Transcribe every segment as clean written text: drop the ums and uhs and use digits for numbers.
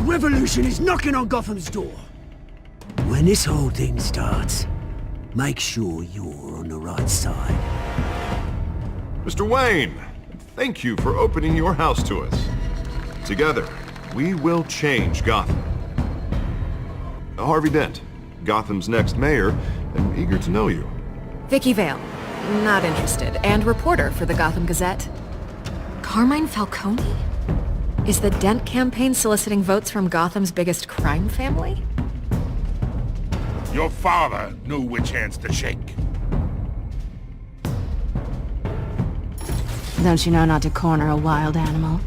revolution is knocking on Gotham's door. When this whole thing starts, make sure you're on the right side. Mr. Wayne, thank you for opening your house to us. Together, we will change Gotham. Harvey Dent, Gotham's next mayor, and eager to know you. Vicky Vale. Not interested. And reporter for the Gotham Gazette. Carmine Falcone? Is the Dent campaign soliciting votes from Gotham's biggest crime family? Your father knew which hands to shake. Don't you know not to corner a wild animal?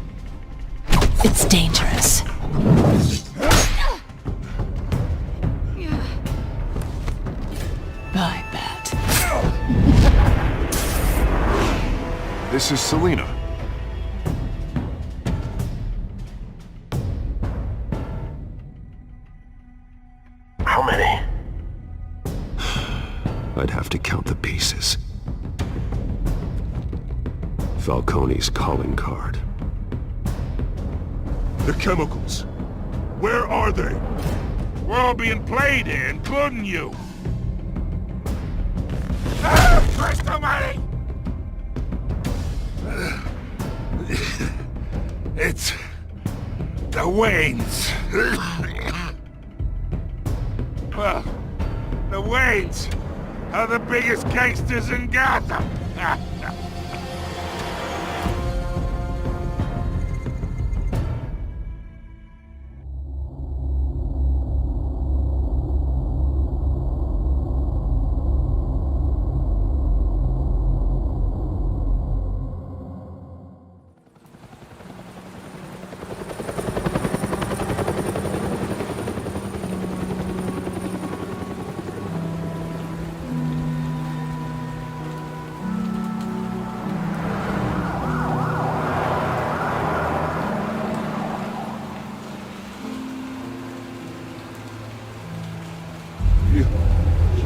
It's dangerous. I bet. This is Selina. How many? I'd have to count the pieces. Falcone's calling card. The chemicals. Where are they? We're all being played here, including you. Ah, Christ almighty! It's... the Waynes. Well, the Waynes are the biggest gangsters in Gotham.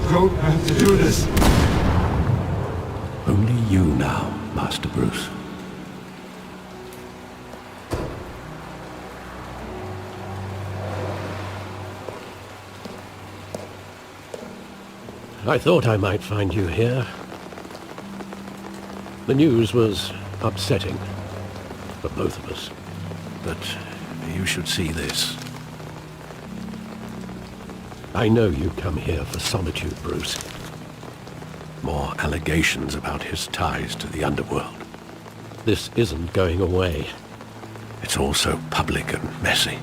Don't have to do this. Only you now, Master Bruce. I thought I might find you here. The news was upsetting for both of us. But you should see this. I know you come here for solitude, Bruce. More allegations about his ties to the underworld. This isn't going away. It's all so public and messy.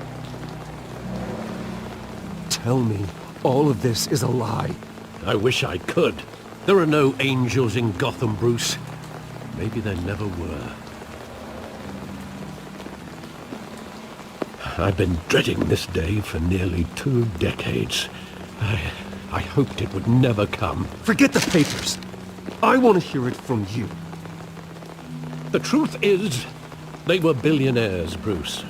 Tell me, all of this is a lie. I wish I could. There are no angels in Gotham, Bruce. Maybe there never were. I've been dreading this day for nearly 2 decades. I hoped it would never come. Forget the papers. I want to hear it from you. The truth is, they were billionaires, Bruce.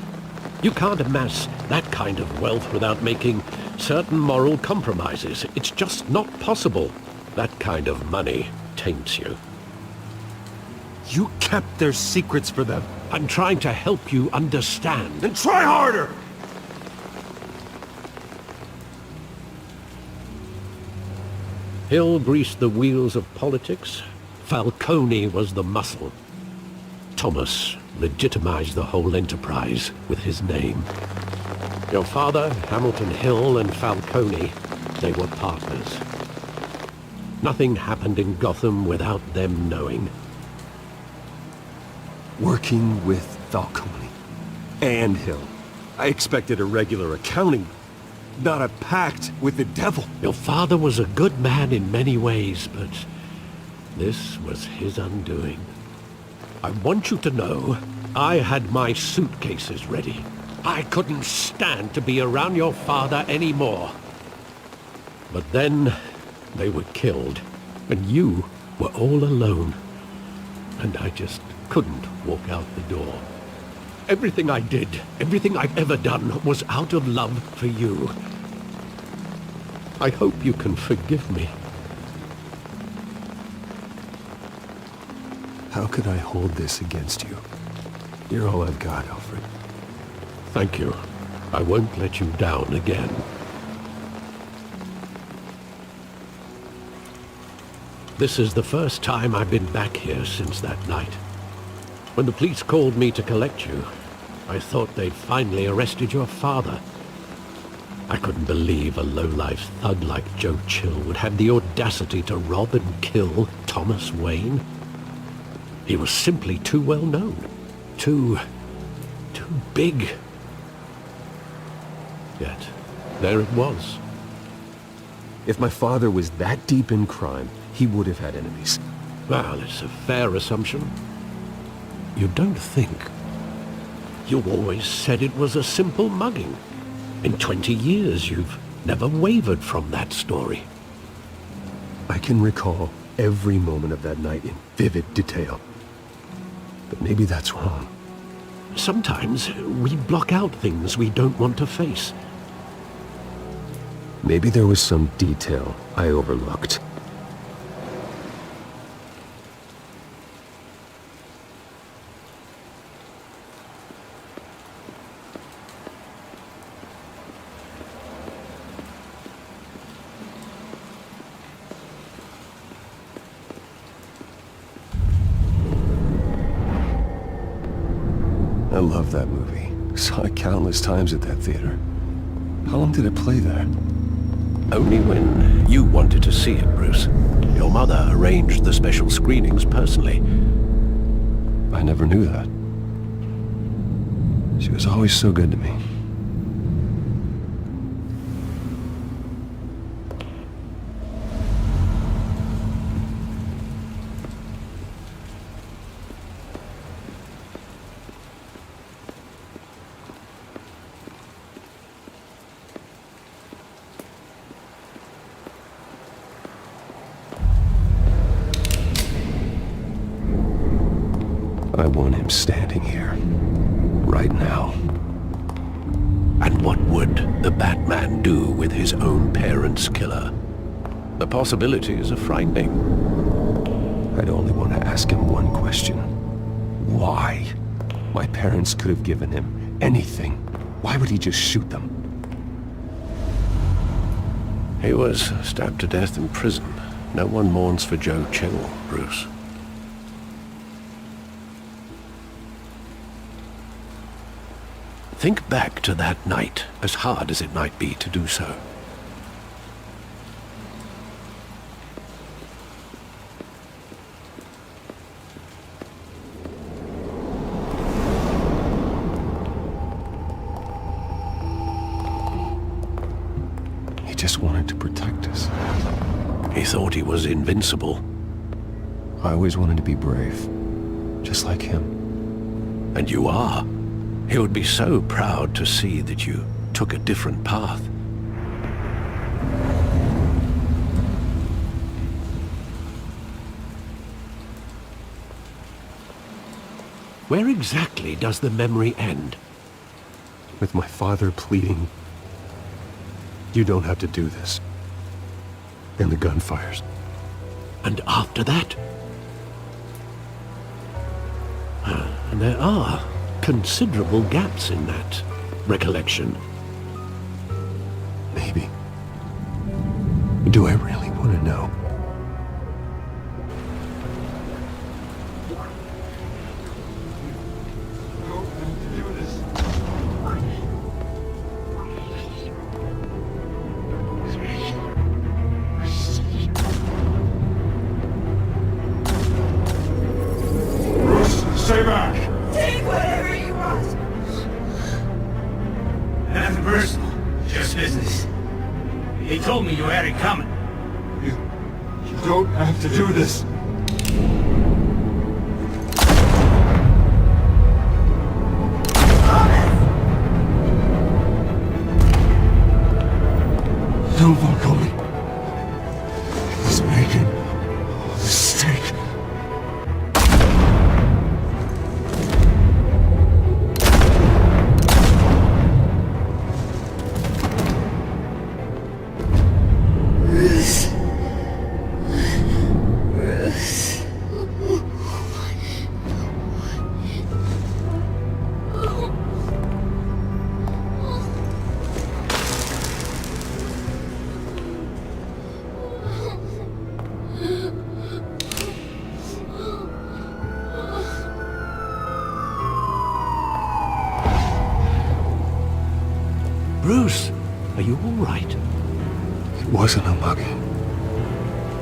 You can't amass that kind of wealth without making certain moral compromises. It's just not possible. That kind of money taints you. You kept their secrets for them. I'm trying to help you understand. Then try harder! Hill greased the wheels of politics. Falcone was the muscle. Thomas legitimized the whole enterprise with his name. Your father, Hamilton Hill, and Falcone, they were partners. Nothing happened in Gotham without them knowing. Working with Falcone and Hill. I expected a regular accounting, not a pact with the devil. Your father was a good man in many ways, but this was his undoing. I want you to know, I had my suitcases ready. I couldn't stand to be around your father anymore. But then, they were killed, and you were all alone. And I just couldn't walk out the door. Everything I did, everything I've ever done, was out of love for you. I hope you can forgive me. How could I hold this against you? You're all I've got, Alfred. Thank you. I won't let you down again. This is the first time I've been back here since that night. When the police called me to collect you, I thought they'd finally arrested your father. I couldn't believe a low-life thug like Joe Chill would have the audacity to rob and kill Thomas Wayne. He was simply too well known. Too big. Yet, there it was. If my father was that deep in crime, he would have had enemies. Well, it's a fair assumption. You don't think? You always said it was a simple mugging. In 20 years, you've never wavered from that story. I can recall every moment of that night in vivid detail. But maybe that's wrong. Sometimes we block out things we don't want to face. Maybe there was some detail I overlooked. I love that movie. Saw it countless times at that theater. How long did it play there? Only when you wanted to see it, Bruce. Your mother arranged the special screenings personally. I never knew that. She was always so good to me. I want him standing here, right now. And what would the Batman do with his own parents' killer? The possibilities are frightening. I'd only want to ask him one question. Why? My parents could have given him anything. Why would he just shoot them? He was stabbed to death in prison. No one mourns for Joe Chill, Bruce. Think back to that night, as hard as it might be to do so. He just wanted to protect us. He thought he was invincible. I always wanted to be brave, just like him. And you are. He would be so proud to see that you took a different path. Where exactly does the memory end? With my father pleading, "You don't have to do this." And the gunfires. And after that? And there are considerable gaps in that recollection. Maybe. Do I really want to know? Stay back! Take whatever you want. Nothing personal, just business. He told me you had it coming. You don't have to do this. Don't walk on me. He's making a mistake. Bruce, are you all right? It wasn't a mugging.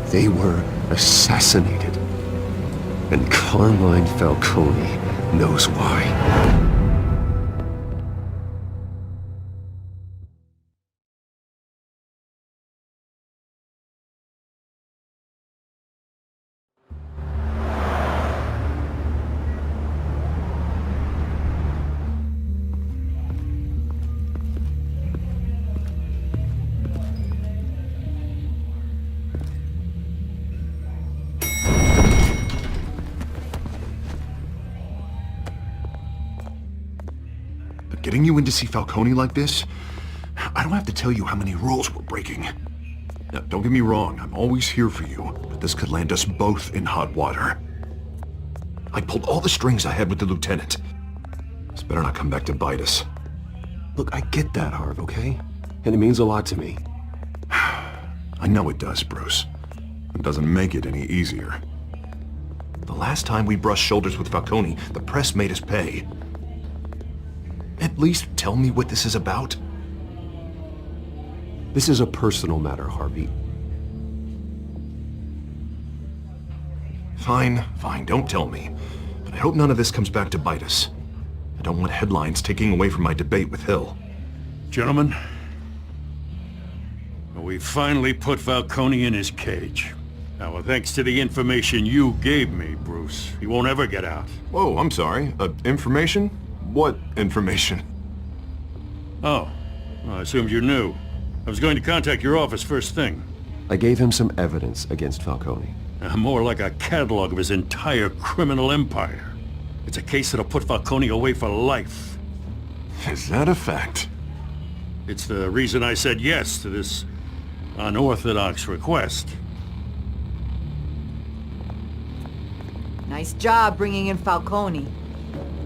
They were assassinated. And Carmine Falcone knows why. Getting you in to see Falcone like this? I don't have to tell you how many rules we're breaking. Now, don't get me wrong, I'm always here for you, but this could land us both in hot water. I pulled all the strings I had with the lieutenant. This better not come back to bite us. Look, I get that, Harv, okay? And it means a lot to me. I know it does, Bruce. It doesn't make it any easier. The last time we brushed shoulders with Falcone, the press made us pay. At least tell me what this is about. This is a personal matter, Harvey. Fine, don't tell me. But I hope none of this comes back to bite us. I don't want headlines taking away from my debate with Hill. Gentlemen, we finally put Falcone in his cage. Now, thanks to the information you gave me, Bruce, he won't ever get out. Whoa, I'm sorry. Information? What information? Oh, well, I assumed you knew. I was going to contact your office first thing. I gave him some evidence against Falcone. More like a catalog of his entire criminal empire. It's a case that'll put Falcone away for life. Is that a fact? It's the reason I said yes to this unorthodox request. Nice job bringing in Falcone.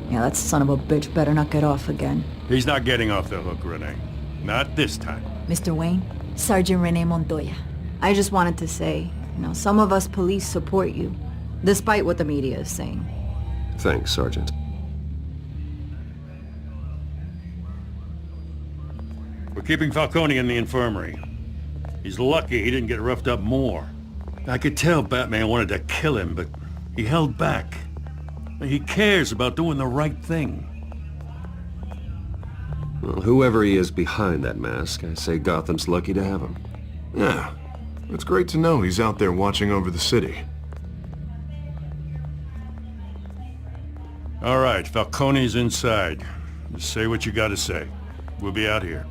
Yeah, that son of a bitch better not get off again. He's not getting off the hook, Renee. Not this time. Mr. Wayne, Sergeant Renee Montoya. I just wanted to say, some of us police support you, despite what the media is saying. Thanks, Sergeant. We're keeping Falcone in the infirmary. He's lucky he didn't get roughed up more. I could tell Batman wanted to kill him, but he held back. He cares about doing the right thing. Well, whoever he is behind that mask, I say Gotham's lucky to have him. Yeah, it's great to know he's out there watching over the city. All right, Falcone's inside. Just say what you gotta say. We'll be out here.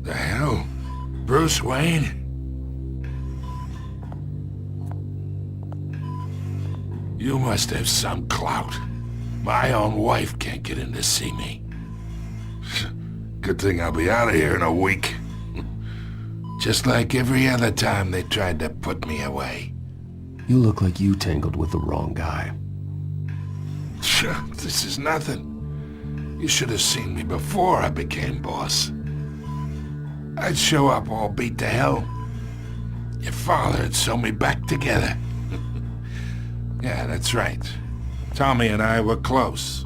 The hell? Bruce Wayne? You must have some clout. My own wife can't get in to see me. Good thing I'll be out of here in a week. Just like every other time they tried to put me away. You look like you tangled with the wrong guy. This is nothing. You should have seen me before I became boss. I'd show up all beat to hell. Your father had sew me back together. Yeah, that's right. Tommy and I were close.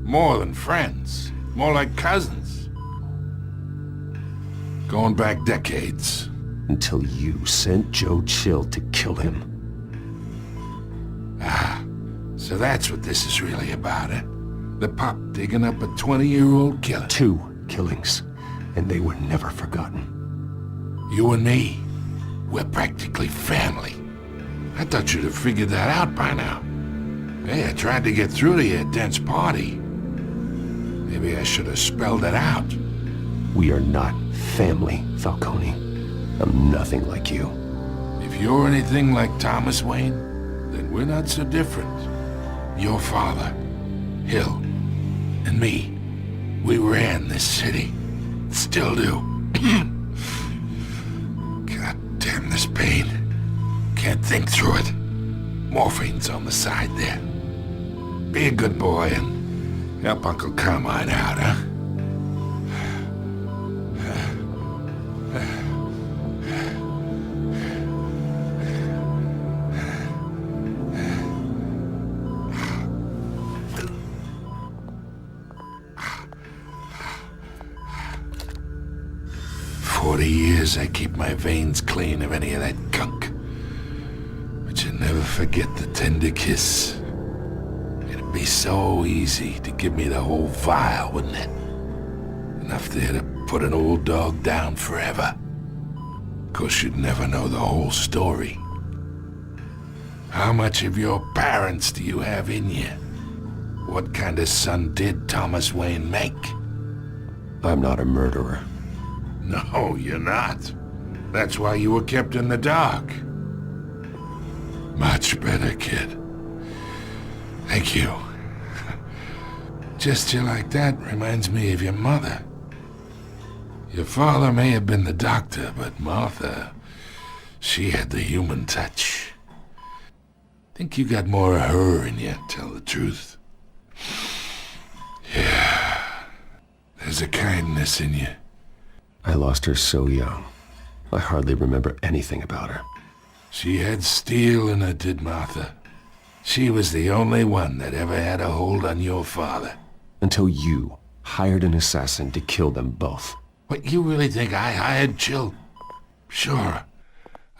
More than friends. More like cousins. Going back decades. Until you sent Joe Chill to kill him. Ah, so that's what this is really about, eh? The pup digging up a 20-year-old killer. 2 killings, and they were never forgotten. You and me, we're practically family. I thought you'd have figured that out by now. Hey, I tried to get through to you at Dent's party. Maybe I should have spelled it out. We are not family, Falcone. I'm nothing like you. If you're anything like Thomas Wayne, then we're not so different. Your father, Hill, and me, we ran this city. Still do. God damn this pain. Can't think through it. Morphine's on the side there. Be a good boy and help Uncle Carmine out, huh? 40 years I keep my veins clean of any of that gunk. But you never forget the tender kiss. It'd be so easy to give me the whole vial, wouldn't it? Enough there to put an old dog down forever. Of course, you'd never know the whole story. How much of your parents do you have in you? What kind of son did Thomas Wayne make? I'm not a murderer. No, you're not. That's why you were kept in the dark. Much better, kid. Thank you. Gesture like that reminds me of your mother. Your father may have been the doctor, but Martha, she had the human touch. Think you got more of her in you, tell the truth. Yeah. There's a kindness in you. I lost her so young. I hardly remember anything about her. She had steel in her, did Martha. She was the only one that ever had a hold on your father. Until you hired an assassin to kill them both. What, you really think I hired Chill? Sure.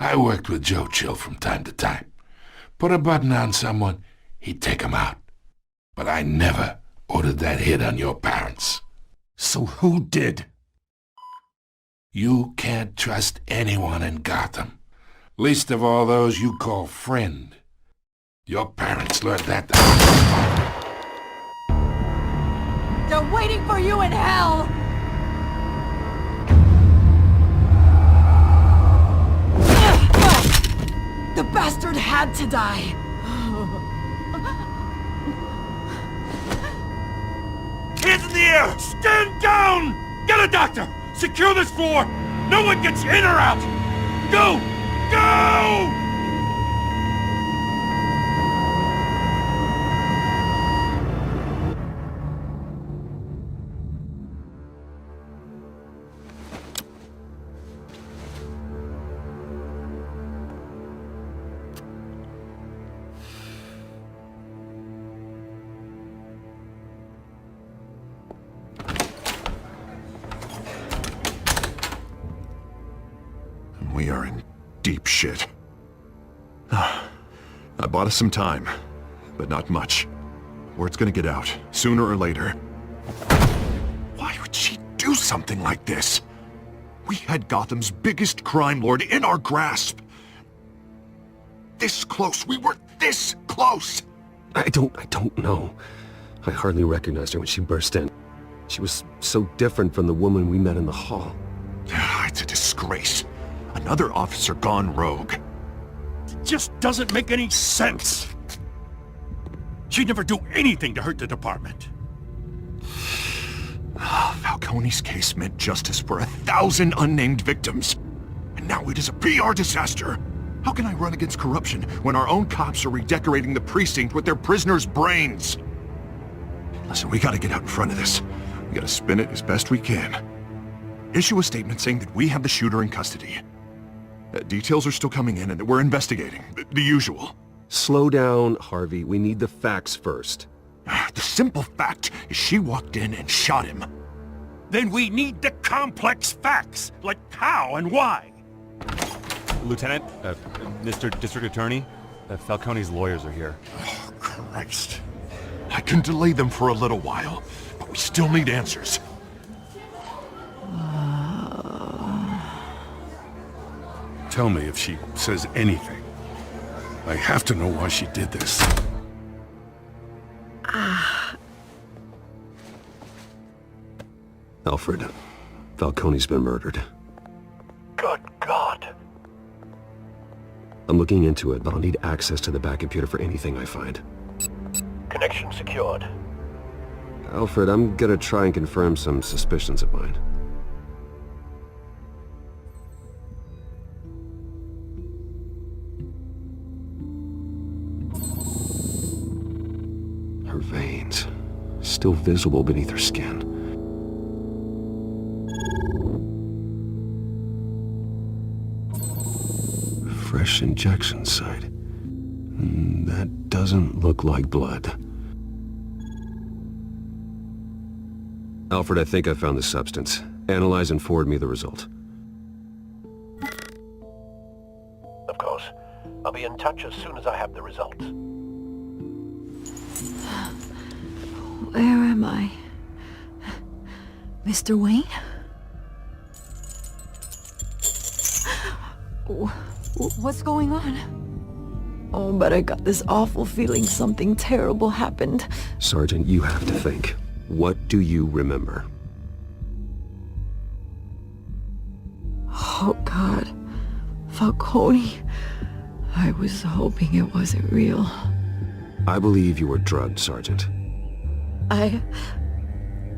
I worked with Joe Chill from time to time. Put a button on someone, he'd take him out. But I never ordered that hit on your parents. So who did? You can't trust anyone in Gotham. Least of all those you call friend. Your parents learned that. They're waiting for you in hell! The bastard had to die! Hands in the air! Stand down! Get a doctor! Secure this floor! No one gets in or out! Go! Go! We are in deep shit. I bought us some time, but not much. Word's gonna get out, sooner or later. Why would she do something like this? We had Gotham's biggest crime lord in our grasp. This close, we were this close! I don't know. I hardly recognized her when she burst in. She was so different from the woman we met in the hall. It's a disgrace. Another officer gone rogue. It just doesn't make any sense. She'd never do anything to hurt the department. Falcone's case meant justice for 1,000 unnamed victims. And now it is a PR disaster. How can I run against corruption when our own cops are redecorating the precinct with their prisoners' brains? Listen, we gotta get out in front of this. We gotta spin it as best we can. Issue a statement saying that we have the shooter in custody. Details are still coming in and that we're investigating. The usual. Slow down, Harvey. We need the facts first. The simple fact is she walked in and shot him. Then we need the complex facts, like how and why. Lieutenant, Mr. District Attorney, Falcone's lawyers are here. Oh, Christ. I can delay them for a little while, but we still need answers. Tell me if she says anything. I have to know why she did this. Alfred, Falcone's been murdered. Good God. I'm looking into it, but I'll need access to the back computer for anything I find. Connection secured. Alfred, I'm gonna try and confirm some suspicions of mine. her veins, still visible beneath her skin. Fresh injection site. That doesn't look like blood. Alfred, I think I found the substance. Analyze and forward me the result. Of course. I'll be in touch as soon as I have the results. Where am I? Mr. Wayne? What's going on? Oh, but I got this awful feeling something terrible happened. Sergeant, you have to think. What do you remember? Oh, God. Falcone. I was hoping it wasn't real. I believe you were drugged, Sergeant.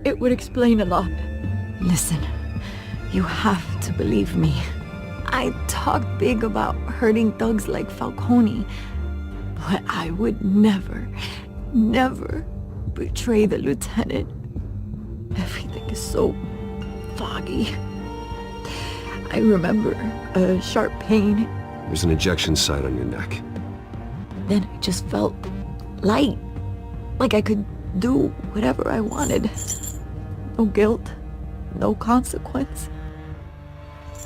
It would explain a lot. Listen, you have to believe me. I talked big about hurting thugs like Falcone, but I would never betray the lieutenant. Everything is so foggy. I remember a sharp pain. There's an injection site on your neck. Then I just felt light, like I could do whatever I wanted. No guilt, no consequence.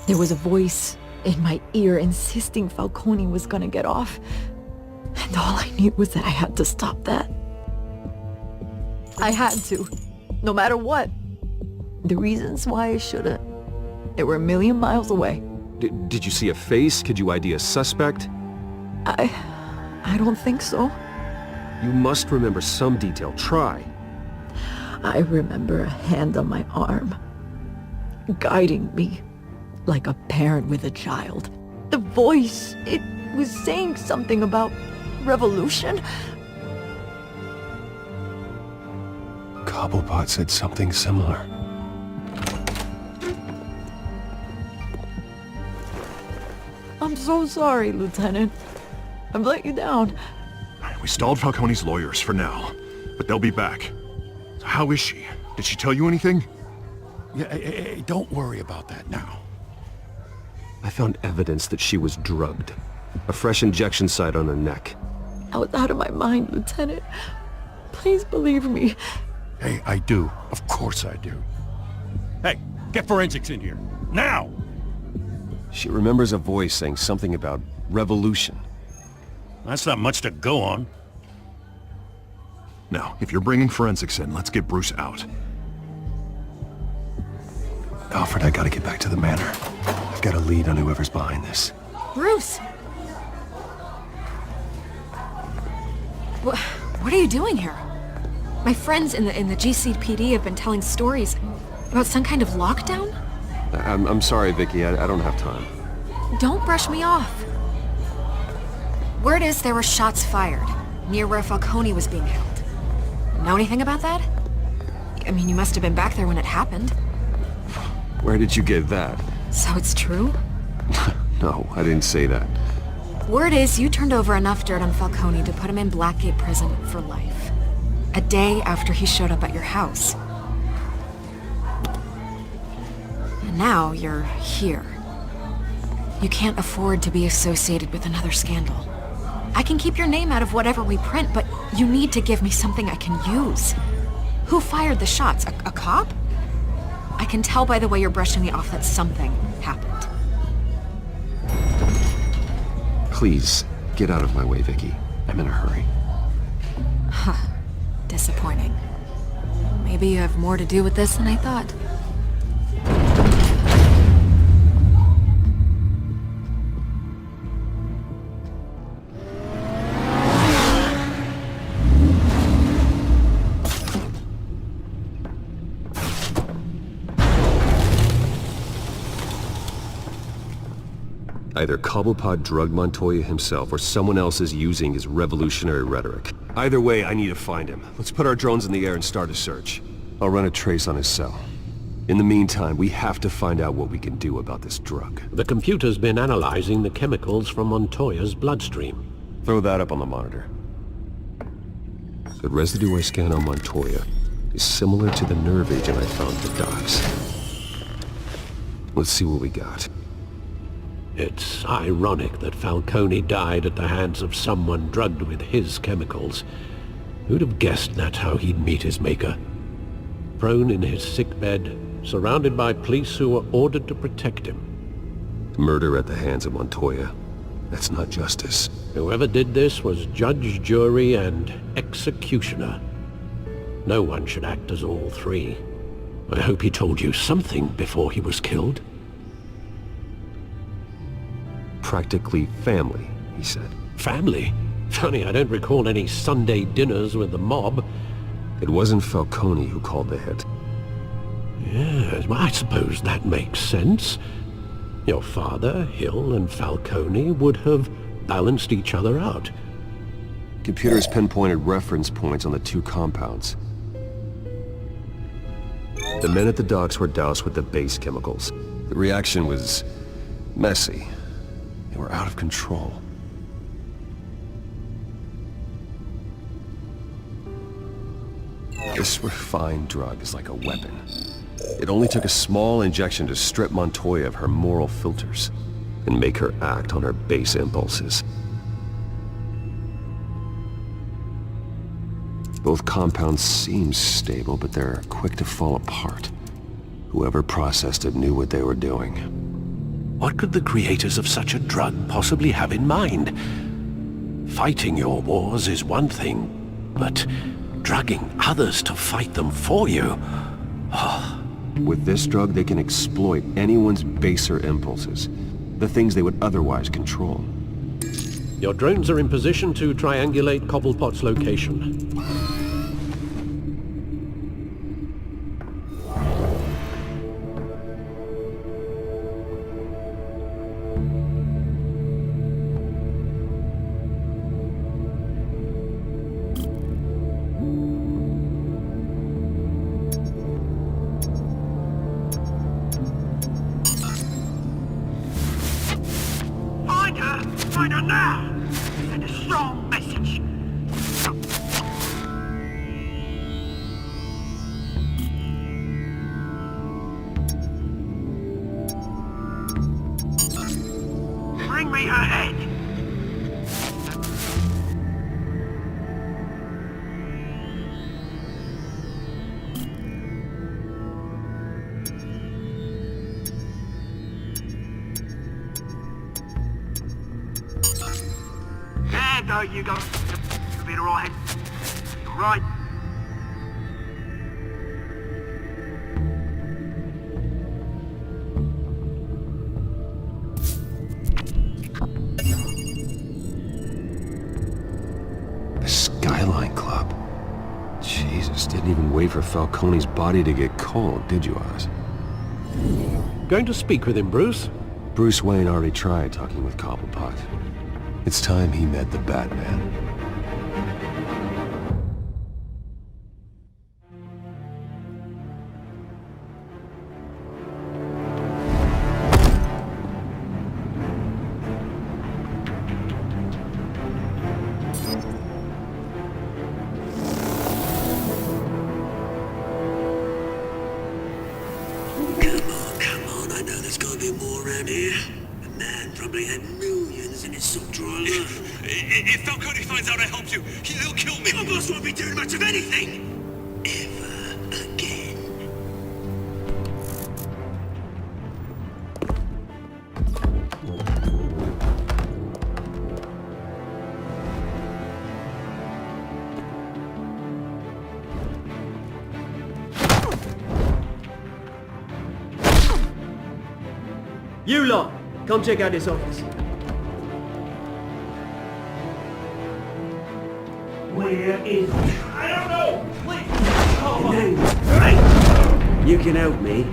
There was a voice in my ear insisting Falcone was gonna get off. And all I knew was that I had to stop that. I had to, no matter what. The reasons why I shouldn't, they were a million miles away. Did you see a face? Could you ID a suspect? I don't think so. You must remember some detail. Try. I remember a hand on my arm, guiding me like a parent with a child. The voice, it was saying something about revolution. Cobblepot said something similar. I'm so sorry, Lieutenant. I've let you down. We stalled Falcone's lawyers for now, but they'll be back. So how is she? Did she tell you anything? Yeah, hey, don't worry about that now. I found evidence that she was drugged. A fresh injection site on her neck. I was out of my mind, Lieutenant. Please believe me. Hey, I do. Of course I do. Hey, get forensics in here. Now! She remembers a voice saying something about revolution. That's not much to go on. Now, if you're bringing forensics in, let's get Bruce out. Alfred, I gotta get back to the manor. I've got a lead on whoever's behind this. Bruce! What are you doing here? My friends in the GCPD have been telling stories about some kind of lockdown? I'm sorry, Vicky. I don't have time. Don't brush me off. Word is there were shots fired near where Falcone was being held. Know anything about that? I mean, you must have been back there when it happened. Where did you get that? So it's true? No, I didn't say that. Word is you turned over enough dirt on Falcone to put him in Blackgate Prison for life. A day after he showed up at your house. And now you're here. You can't afford to be associated with another scandal. I can keep your name out of whatever we print, but you need to give me something I can use. Who fired the shots? A cop? I can tell by the way you're brushing me off that something happened. Please, get out of my way, Vicky. I'm in a hurry. Huh. Disappointing. Maybe you have more to do with this than I thought. Either Cobblepot drugged Montoya himself, or someone else is using his revolutionary rhetoric. Either way, I need to find him. Let's put our drones in the air and start a search. I'll run a trace on his cell. In the meantime, we have to find out what we can do about this drug. The computer's been analyzing the chemicals from Montoya's bloodstream. Throw that up on the monitor. The residue I scanned on Montoya is similar to the nerve agent I found at the docks. Let's see what we got. It's ironic that Falcone died at the hands of someone drugged with his chemicals. Who'd have guessed that's how he'd meet his maker? Prone in his sickbed, surrounded by police who were ordered to protect him. Murder at the hands of Montoya. That's not justice. Whoever did this was judge, jury, and executioner. No one should act as all three. I hope he told you something before he was killed. Practically family, he said. Family? Funny, I don't recall any Sunday dinners with the mob. It wasn't Falcone who called the hit. Yes, well, I suppose that makes sense. Your father, Hill, and Falcone would have balanced each other out. Computers pinpointed reference points on the two compounds. The men at the docks were doused with the base chemicals. The reaction was messy. They were out of control. This refined drug is like a weapon. It only took a small injection to strip Montoya of her moral filters and make her act on her base impulses. Both compounds seem stable, but they're quick to fall apart. Whoever processed it knew what they were doing. What could the creators of such a drug possibly have in mind? Fighting your wars is one thing, but drugging others to fight them for you? With this drug, they can exploit anyone's baser impulses, the things they would otherwise control. Your drones are in position to triangulate Cobblepot's location. Find her now! Send a strong message. Bring me her head! There you go. You'll be alright. You're right. The Skyline Club. Jesus, didn't even wait for Falcone's body to get cold, did you, Oz? Going to speak with him, Bruce? Bruce Wayne already tried talking with Cobblepot. It's time he met the Batman. Come on, I know there's gotta be more around here. The man probably had millions in his sock-drawer alone. If Falcone finds out I helped you, he'll kill me. My boss won't be doing much of anything! Ever again. You lot, come check out this office. Where is... I don't know! Please! Right. You can help me.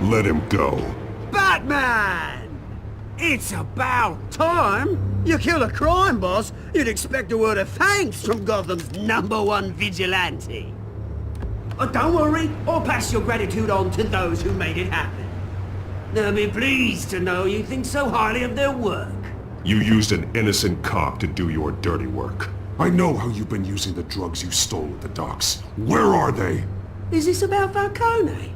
Let him go. Batman! It's about time! You kill a crime boss, you'd expect a word of thanks from Gotham's #1 vigilante. Oh, don't worry, I'll pass your gratitude on to those who made it happen. They'll be pleased to know you think so highly of their work. You used an innocent cop to do your dirty work. I know how you've been using the drugs you stole at the docks. Where are they? Is this about Falcone?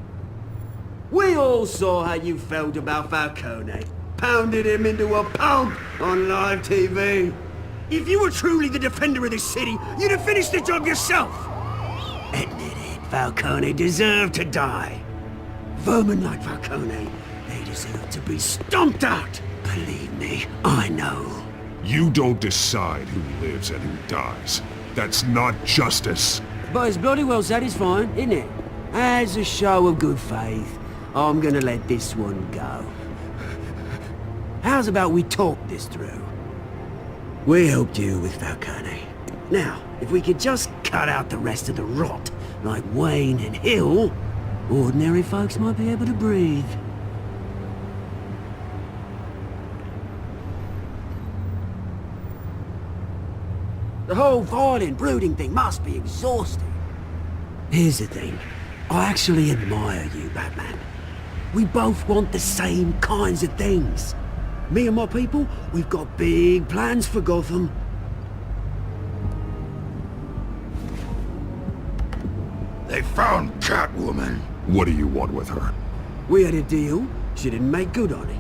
We all saw how you felt about Falcone. Pounded him into a pulp on live TV. If you were truly the defender of this city, you'd have finished the job yourself. Admit it, Falcone deserved to die. Vermin like Falcone, they deserve to be stomped out. Believe me, I know. You don't decide who lives and who dies. That's not justice. But it's bloody well satisfying, isn't it? As a show of good faith, I'm gonna let this one go. How's about we talk this through? We helped you with Falcone. Now, if we could just cut out the rest of the rot, like Wayne and Hill, ordinary folks might be able to breathe. The whole violent, brooding thing must be exhausting. Here's the thing. I actually admire you, Batman. We both want the same kinds of things. Me and my people, we've got big plans for Gotham. They found Catwoman. What do you want with her? We had a deal. She didn't make good on it.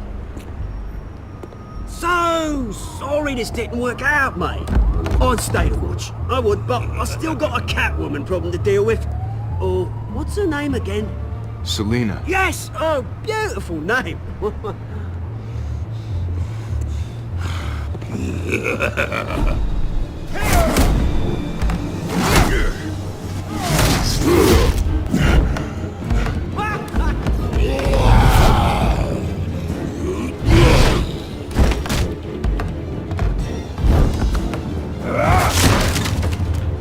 So sorry this didn't work out, mate. I'd stay to watch. I would, but I still got a Catwoman problem to deal with. Or, what's her name again? Selina. Yes! Oh, beautiful name.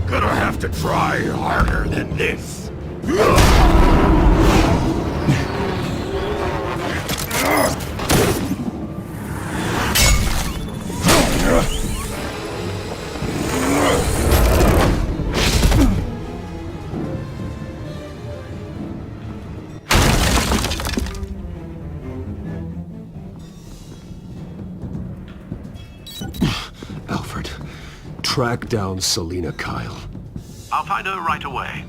Gonna have to try harder than this. Alfred, track down Selina Kyle. I'll find her right away.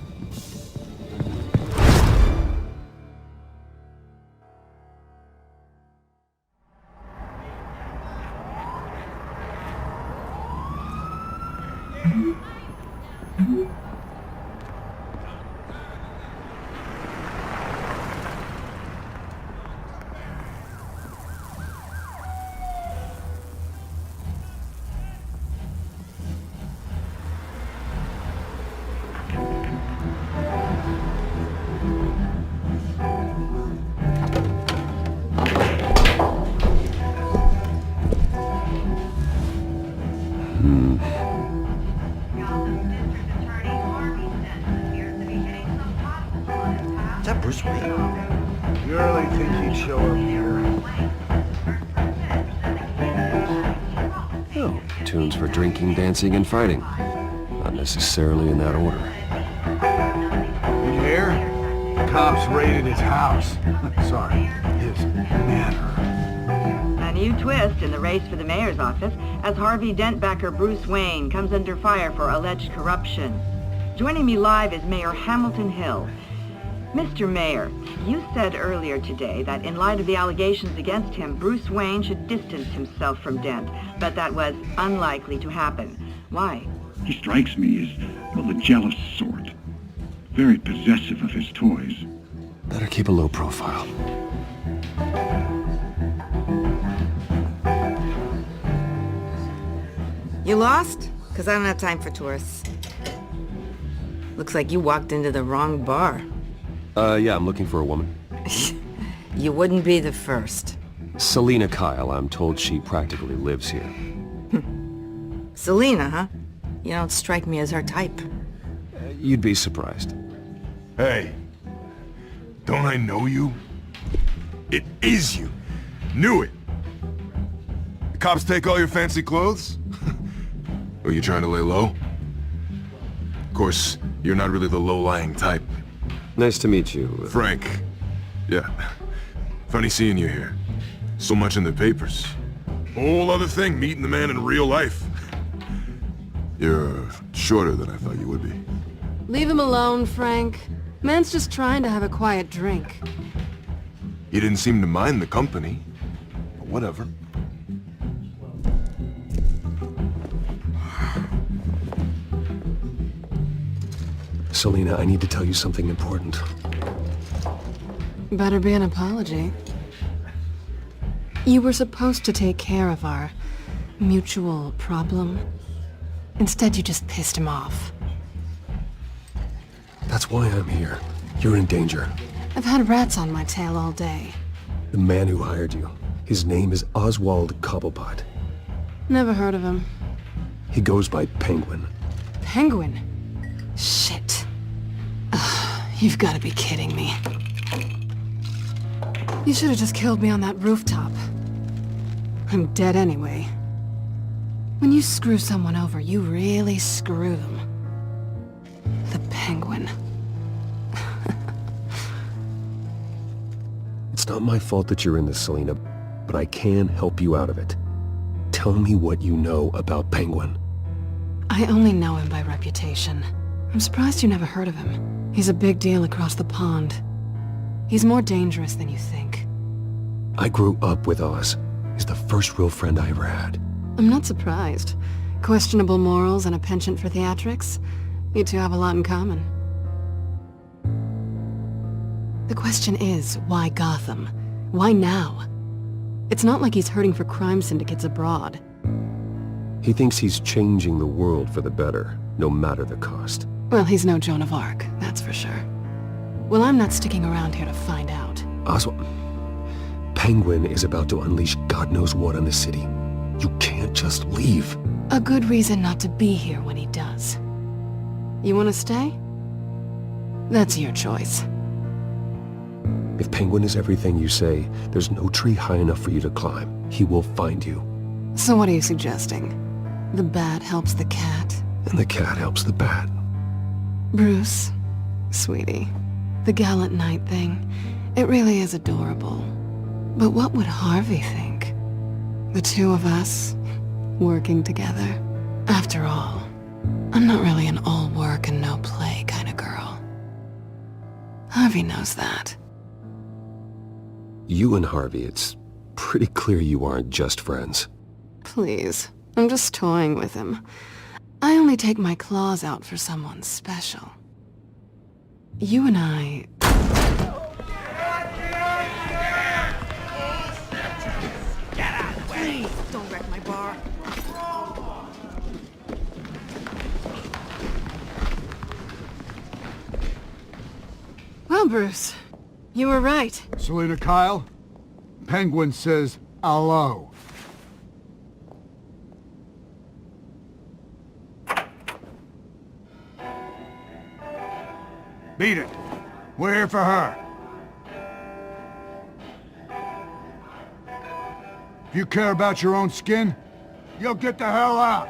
Is that Bruce Wayne? You really think he'd show up here? Oh, tunes for drinking, dancing, and fighting. Not necessarily in that order. You hear? Cops raided his house. Sorry, his manor. A new twist in the race for the mayor's office as Harvey Dent backer Bruce Wayne comes under fire for alleged corruption. Joining me live is Mayor Hamilton Hill. Mr. Mayor, you said earlier today that in light of the allegations against him, Bruce Wayne should distance himself from Dent, but that was unlikely to happen. Why? He strikes me as, well, the jealous sort. Very possessive of his toys. Better keep a low profile. You lost? Because I don't have time for tourists. Looks like you walked into the wrong bar. Yeah, I'm looking for a woman. You wouldn't be the first. Selina Kyle, I'm told she practically lives here. Selina, huh? You don't strike me as her type. You'd be surprised. Hey, don't I know you? It is you. Knew it. The cops take all your fancy clothes? Are you trying to lay low? Of course, you're not really the low-lying type. Nice to meet you. Frank. Yeah. Funny seeing you here. So much in the papers. Whole other thing, meeting the man in real life. You're shorter than I thought you would be. Leave him alone, Frank. Man's just trying to have a quiet drink. You didn't seem to mind the company. But whatever. Selina, I need to tell you something important. Better be an apology. You were supposed to take care of our mutual problem. Instead, you just pissed him off. That's why I'm here. You're in danger. I've had rats on my tail all day. The man who hired you, his name is Oswald Cobblepot. Never heard of him. He goes by Penguin. Penguin? Shit. Ugh, you've got to be kidding me. You should have just killed me on that rooftop. I'm dead anyway. When you screw someone over, you really screw them. The Penguin. It's not my fault that you're in this, Selina, but I can help you out of it. Tell me what you know about Penguin. I only know him by reputation. I'm surprised you never heard of him. He's a big deal across the pond. He's more dangerous than you think. I grew up with Oz. He's the first real friend I ever had. I'm not surprised. Questionable morals and a penchant for theatrics. You two have a lot in common. The question is, why Gotham? Why now? It's not like he's hurting for crime syndicates abroad. He thinks he's changing the world for the better, no matter the cost. Well, he's no Joan of Arc, that's for sure. Well, I'm not sticking around here to find out. Oswald, Penguin is about to unleash God knows what on the city. You can't just leave. A good reason not to be here when he does. You want to stay? That's your choice. If Penguin is everything you say, there's no tree high enough for you to climb. He will find you. So what are you suggesting? The bat helps the cat? And the cat helps the bat. Bruce, sweetie, the gallant knight thing, it really is adorable. But what would Harvey think? The two of us, working together. After all, I'm not really an all work and no play kind of girl. Harvey knows that. You and Harvey, it's pretty clear you aren't just friends. Please, I'm just toying with him. I only take my claws out for someone special. You and I... Get out of the way! Don't wreck my bar. Well, Bruce, you were right. Selina Kyle, Penguin says hello. Beat it. We're here for her. If you care about your own skin, you'll get the hell out.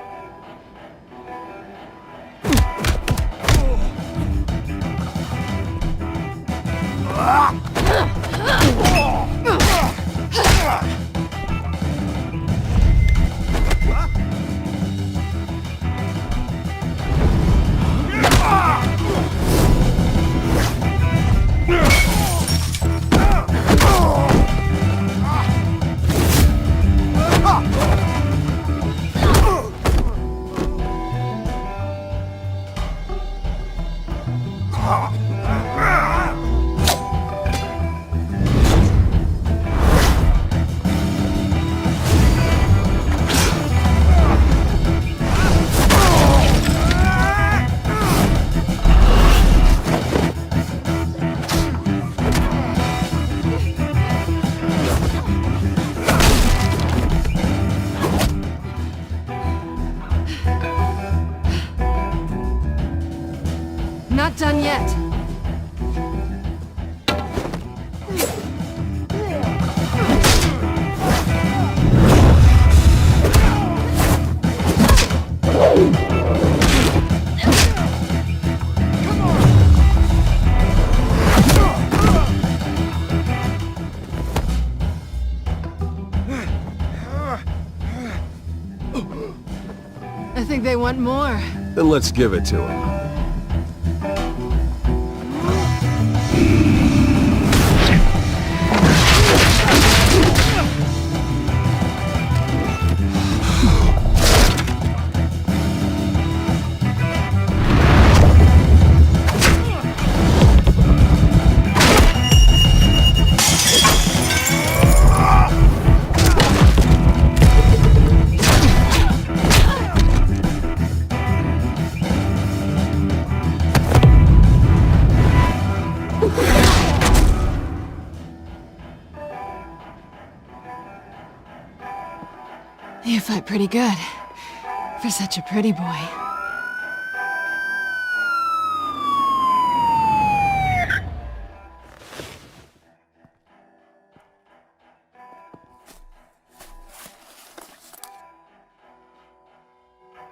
Not done yet. I think they want more. Then let's give it to him. You fight pretty good. For such a pretty boy.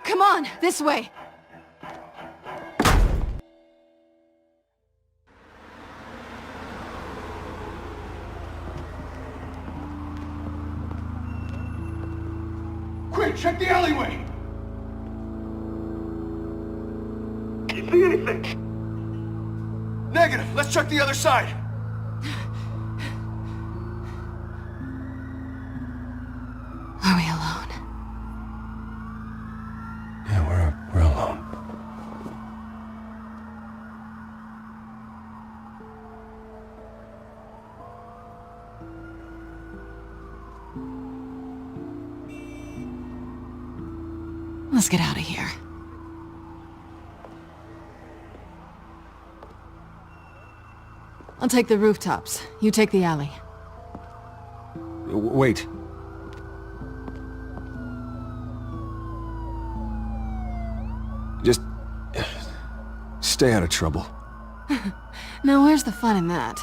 Come on, this way! Quick, check the alleyway! Can you see anything? Negative. Let's check the other side. Are we alone? Yeah, we're alone. Let's get out of here. I'll take the rooftops. You take the alley. Wait. Just... stay out of trouble. Now where's the fun in that?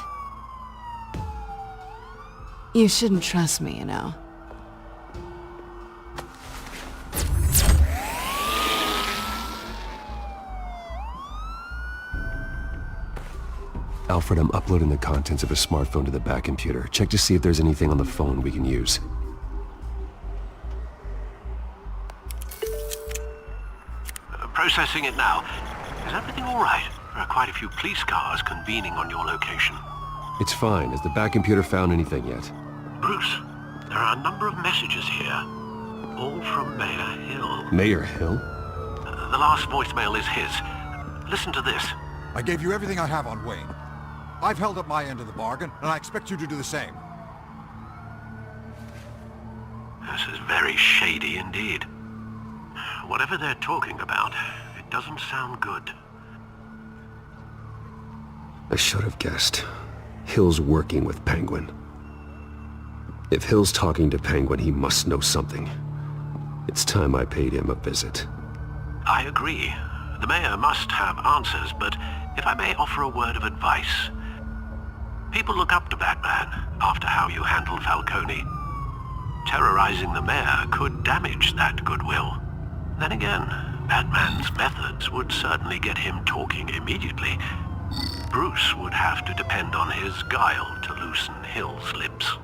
You shouldn't trust me, you know. Alfred, I'm uploading the contents of a smartphone to the back computer. Check to see if there's anything on the phone we can use. Processing it now. Is everything all right? There are quite a few police cars convening on your location. It's fine. Has the back computer found anything yet? Bruce, there are a number of messages here. All from Mayor Hill. Mayor Hill? The last voicemail is his. Listen to this. I gave you everything I have on Wayne. I've held up my end of the bargain, and I expect you to do the same. This is very shady indeed. Whatever they're talking about, it doesn't sound good. I should have guessed. Hill's working with Penguin. If Hill's talking to Penguin, he must know something. It's time I paid him a visit. I agree. The mayor must have answers, but if I may offer a word of advice. People look up to Batman after how you handled Falcone. Terrorizing the mayor could damage that goodwill. Then again, Batman's methods would certainly get him talking immediately. Bruce would have to depend on his guile to loosen Hill's lips.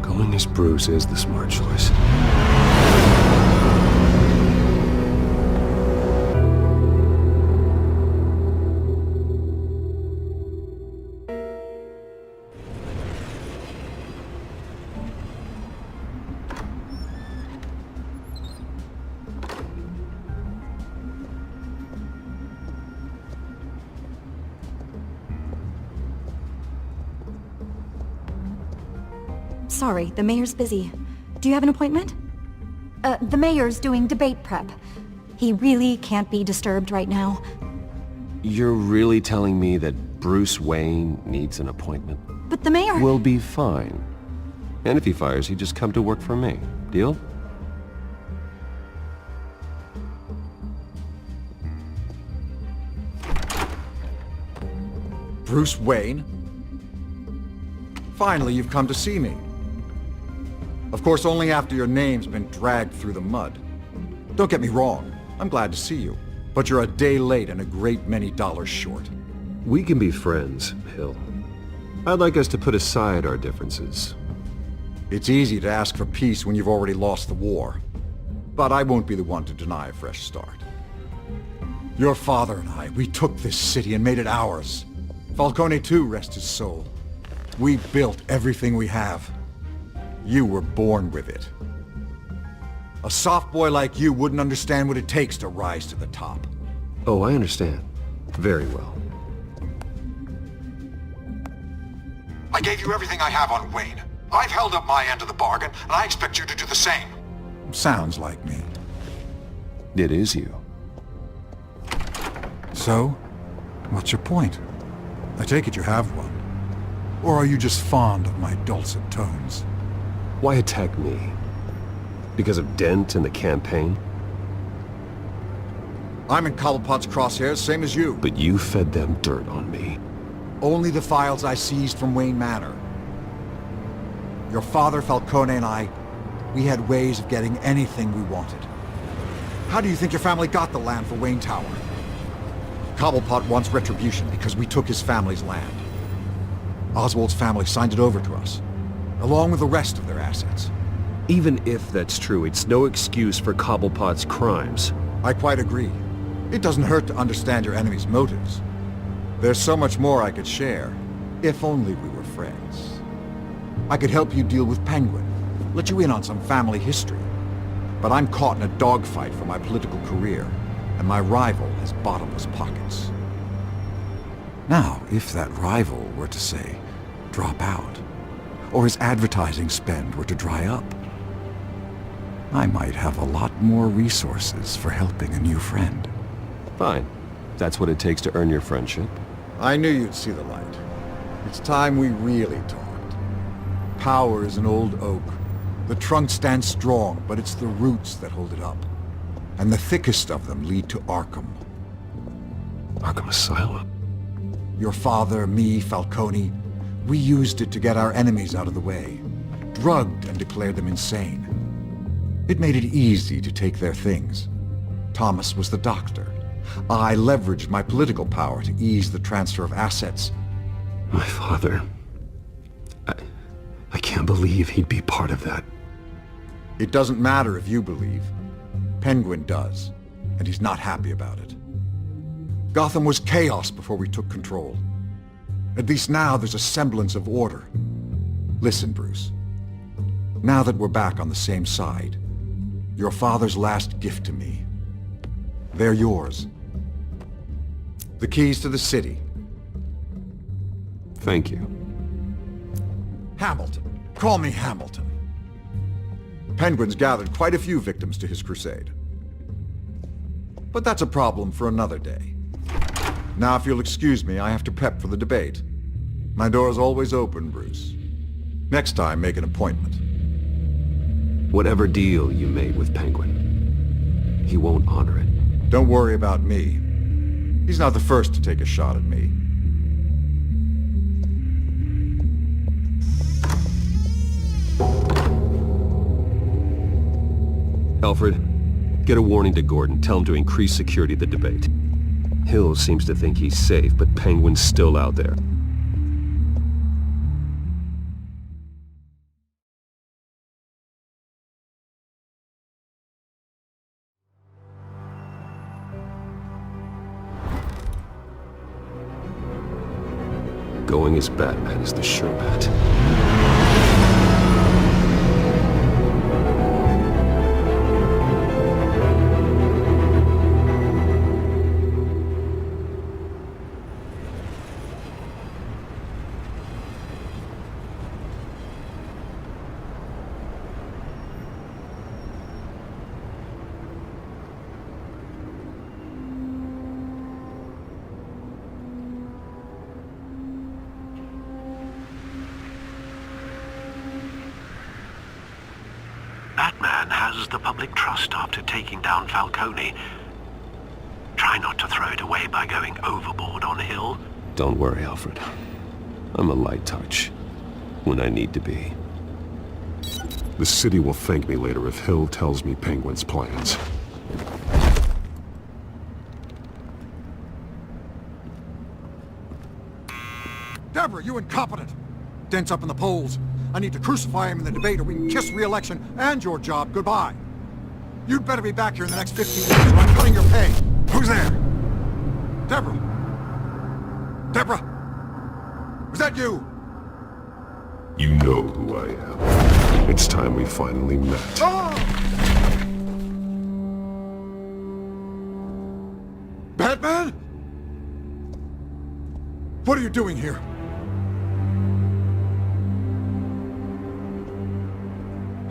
Going as Bruce is the smart choice. Sorry, the mayor's busy. Do you have an appointment? The mayor's doing debate prep. He really can't be disturbed right now. You're really telling me that Bruce Wayne needs an appointment? But the mayor... We'll be fine. And if he fires, he'd just come to work for me. Deal? Bruce Wayne? Finally, you've come to see me. Of course, only after your name's been dragged through the mud. Don't get me wrong, I'm glad to see you. But you're a day late and a great many dollars short. We can be friends, Hill. I'd like us to put aside our differences. It's easy to ask for peace when you've already lost the war. But I won't be the one to deny a fresh start. Your father and I, we took this city and made it ours. Falcone too, rest his soul. We built everything we have. You were born with it. A soft boy like you wouldn't understand what it takes to rise to the top. Oh, I understand. Very well. I gave you everything I have on Wayne. I've held up my end of the bargain, and I expect you to do the same. Sounds like me. It is you. So, what's your point? I take it you have one. Or are you just fond of my dulcet tones? Why attack me? Because of Dent and the campaign? I'm in Cobblepot's crosshairs, same as you. But you fed them dirt on me. Only the files I seized from Wayne Manor. Your father, Falcone, and I, we had ways of getting anything we wanted. How do you think your family got the land for Wayne Tower? Cobblepot wants retribution because we took his family's land. Oswald's family signed it over to us, along with the rest of their assets. Even if that's true, it's no excuse for Cobblepot's crimes. I quite agree. It doesn't hurt to understand your enemy's motives. There's so much more I could share, if only we were friends. I could help you deal with Penguin, let you in on some family history. But I'm caught in a dogfight for my political career, and my rival has bottomless pockets. Now, if that rival were to say, drop out, or his advertising spend were to dry up, I might have a lot more resources for helping a new friend. Fine. That's what it takes to earn your friendship. I knew you'd see the light. It's time we really talked. Power is an old oak. The trunk stands strong, but it's the roots that hold it up. And the thickest of them lead to Arkham. Arkham Asylum? Your father, me, Falcone, we used it to get our enemies out of the way. Drugged and declared them insane. It made it easy to take their things. Thomas was the doctor. I leveraged my political power to ease the transfer of assets. My father... I can't believe he'd be part of that. It doesn't matter if you believe. Penguin does, and he's not happy about it. Gotham was chaos before we took control. At least now there's a semblance of order. Listen, Bruce. Now that we're back on the same side, your father's last gift to me, they're yours. The keys to the city. Thank you. Hamilton. Call me Hamilton. Penguin's gathered quite a few victims to his crusade. But that's a problem for another day. Now, if you'll excuse me, I have to prep for the debate. My door is always open, Bruce. Next time, make an appointment. Whatever deal you made with Penguin, he won't honor it. Don't worry about me. He's not the first to take a shot at me. Alfred, get a warning to Gordon. Tell him to increase security at the debate. Hill seems to think he's safe, but Penguin's still out there. Going as Batman is the sure bet. Batman has the public trust after taking down Falcone. Try not to throw it away by going overboard on Hill. Don't worry, Alfred. I'm a light touch when I need to be. The city will thank me later if Hill tells me Penguin's plans. Deborah, you incompetent! Dent's up in the polls. I need to crucify him in the debate or we can kiss re-election and your job goodbye. You'd better be back here in the next 15 minutes or I'm cutting your pay. Who's there? Deborah? Deborah? Was that you? You know who I am. It's time we finally met. Oh! Batman? What are you doing here?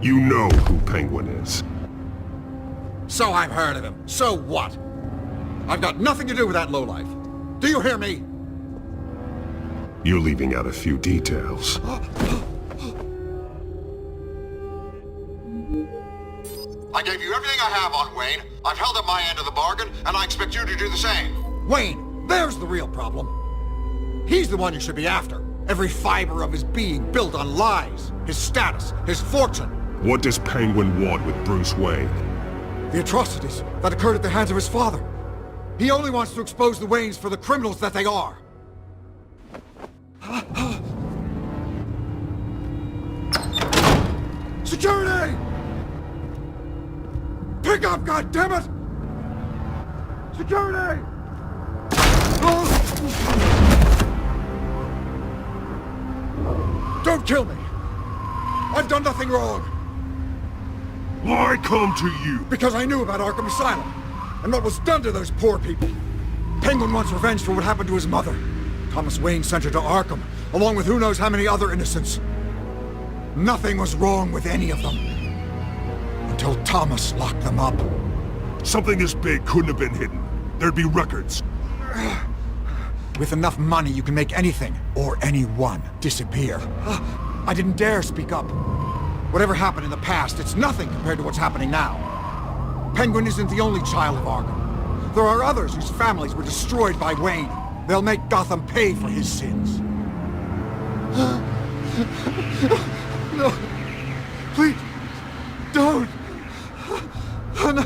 You know who Penguin is. So I've heard of him. So what? I've got nothing to do with that lowlife. Do you hear me? You're leaving out a few details. I gave you everything I have on Wayne. I've held up my end of the bargain, and I expect you to do the same. Wayne, there's the real problem. He's the one you should be after. Every fiber of his being built on lies, his status, his fortune. What does Penguin want with Bruce Wayne? The atrocities that occurred at the hands of his father. He only wants to expose the Waynes for the criminals that they are. Security! Pick up, goddammit! Security! Don't kill me! I've done nothing wrong! Why come to you? Because I knew about Arkham Asylum, and what was done to those poor people. Penguin wants revenge for what happened to his mother. Thomas Wayne sent her to Arkham, along with who knows how many other innocents. Nothing was wrong with any of them. Until Thomas locked them up. Something this big couldn't have been hidden. There'd be records. With enough money, you can make anything, or anyone, disappear. I didn't dare speak up. Whatever happened in the past, it's nothing compared to what's happening now. Penguin isn't the only child of Arkham. There are others whose families were destroyed by Wayne. They'll make Gotham pay for his sins. No. Please. Don't. No.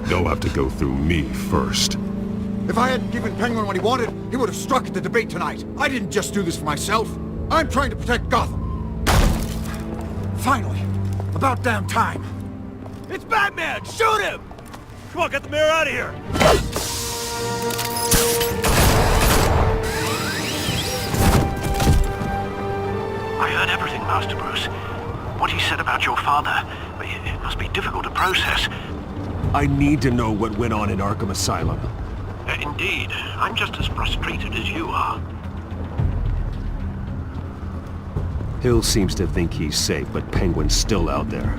They'll have to go through me first. If I hadn't given Penguin what he wanted, he would have struck at the debate tonight. I didn't just do this for myself. I'm trying to protect Gotham. Finally. About damn time. It's Batman! Shoot him! Come on, get the mayor out of here! I heard everything, Master Bruce. What he said about your father, it must be difficult to process. I need to know what went on in Arkham Asylum. Indeed. I'm just as frustrated as you are. Hill seems to think he's safe, but Penguin's still out there.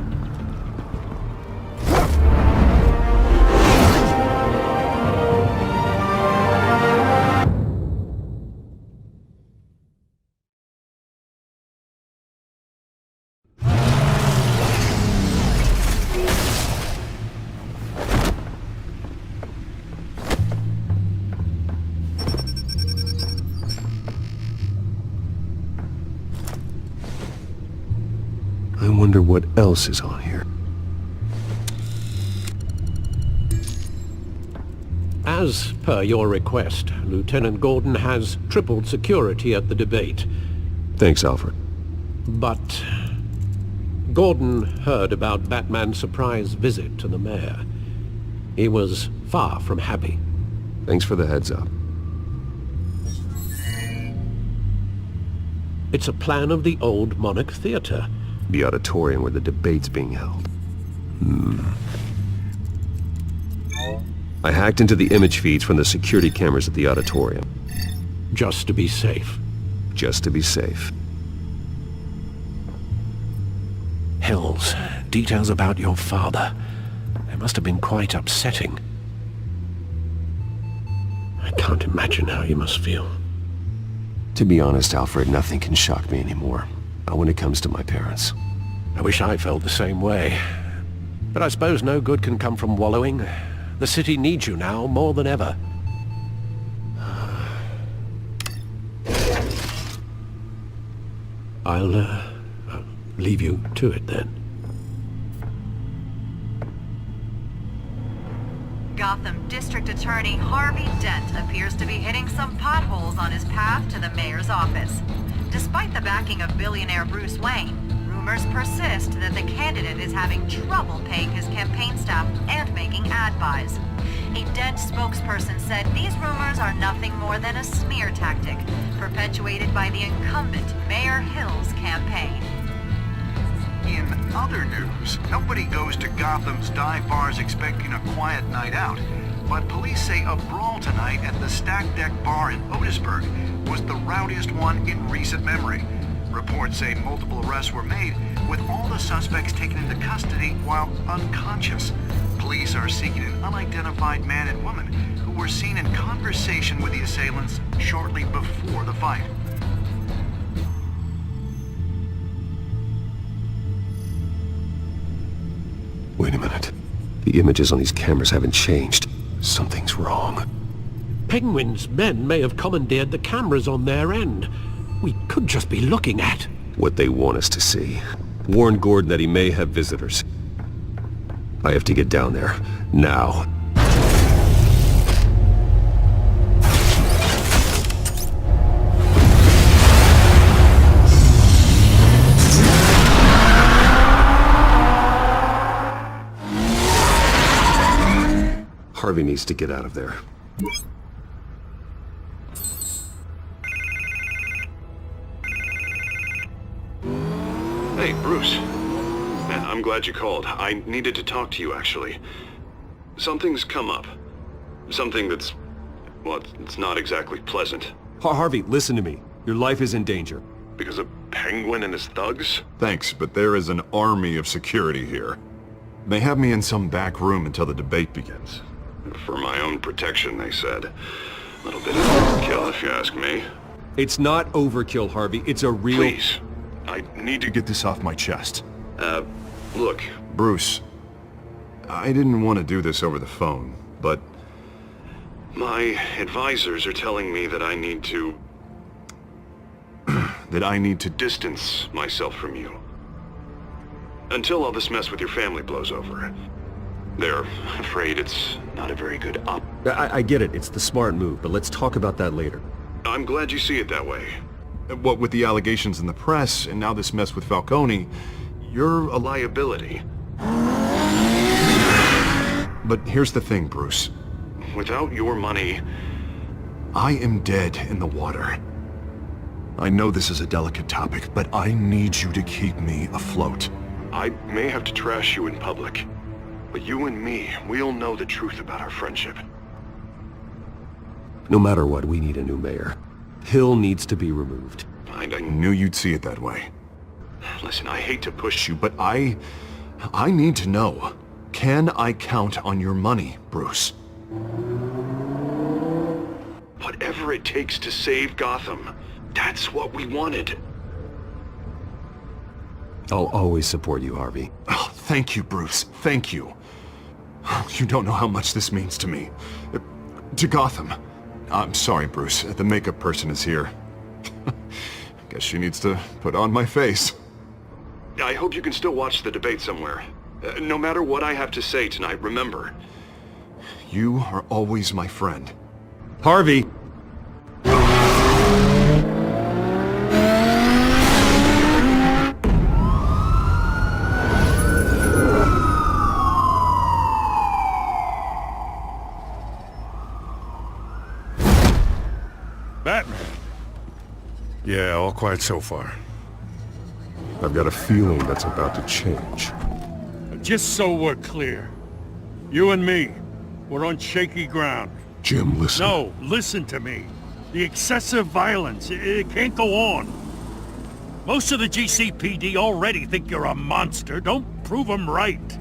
I wonder what else is on here. As per your request, Lieutenant Gordon has tripled security at the debate. Thanks, Alfred. But Gordon heard about Batman's surprise visit to the mayor. He was far from happy. Thanks for the heads up. It's a plan of the old Monarch Theater. The auditorium where the debate's being held. I hacked into the image feeds from the security cameras at the auditorium. Just to be safe. Just to be safe. Hills, details about your father. They must have been quite upsetting. I can't imagine how you must feel. To be honest, Alfred, nothing can shock me anymore. Not when it comes to my parents. I wish I felt the same way. But I suppose no good can come from wallowing. The city needs you now more than ever. I'll leave you to it then. Gotham District Attorney Harvey Dent appears to be hitting some potholes on his path to the mayor's office. Despite the backing of billionaire Bruce Wayne, rumors persist that the candidate is having trouble paying his campaign staff and making ad buys. A Dent spokesperson said these rumors are nothing more than a smear tactic, perpetuated by the incumbent Mayor Hill's campaign. In other news, nobody goes to Gotham's dive bars expecting a quiet night out. But police say a brawl tonight at the Stack Deck Bar in Otisburg was the rowdiest one in recent memory. Reports say multiple arrests were made, with all the suspects taken into custody while unconscious. Police are seeking an unidentified man and woman who were seen in conversation with the assailants shortly before the fight. Wait a minute. The images on these cameras haven't changed. Something's wrong. Penguin's men may have commandeered the cameras on their end. We could just be looking at what they want us to see. Warn Gordon that he may have visitors. I have to get down there. Now. Harvey needs to get out of there. Hey, Bruce. Man, I'm glad you called. I needed to talk to you, actually. Something's come up. Something that's... well, it's not exactly pleasant. Harvey, listen to me. Your life is in danger. Because of Penguin and his thugs? Thanks, but there is an army of security here. They have me in some back room until the debate begins. For my own protection, they said. A little bit of overkill, if you ask me. It's not overkill, Harvey. It's a real... Please. I need to get this off my chest. Look. Bruce, I didn't want to do this over the phone, but... my advisors are telling me that I need to... that I need to... distance myself from you. Until all this mess with your family blows over. They're afraid it's not a very good op... I get it. It's the smart move, but let's talk about that later. I'm glad you see it that way. What with the allegations in the press, and now this mess with Falcone, you're a liability. But here's the thing, Bruce. Without your money... I am dead in the water. I know this is a delicate topic, but I need you to keep me afloat. I may have to trash you in public, but you and me, we'll know the truth about our friendship. No matter what, we need a new mayor. Hill needs to be removed. I knew you'd see it that way. Listen, I hate to push you, but I need to know. Can I count on your money, Bruce? Whatever it takes to save Gotham. That's what we wanted. I'll always support you, Harvey. Oh, thank you, Bruce. Thank you. You don't know how much this means to me. To Gotham. I'm sorry, Bruce. The makeup person is here. Guess she needs to put on my face. I hope you can still watch the debate somewhere. No matter what I have to say tonight, remember. You are always my friend. Harvey! Batman. Yeah, all quiet so far. I've got a feeling that's about to change. Just so we're clear, you and me, we're on shaky ground. Jim, listen. No, listen to me. The excessive violence, it can't go on. Most of the GCPD already think you're a monster. Don't prove them right.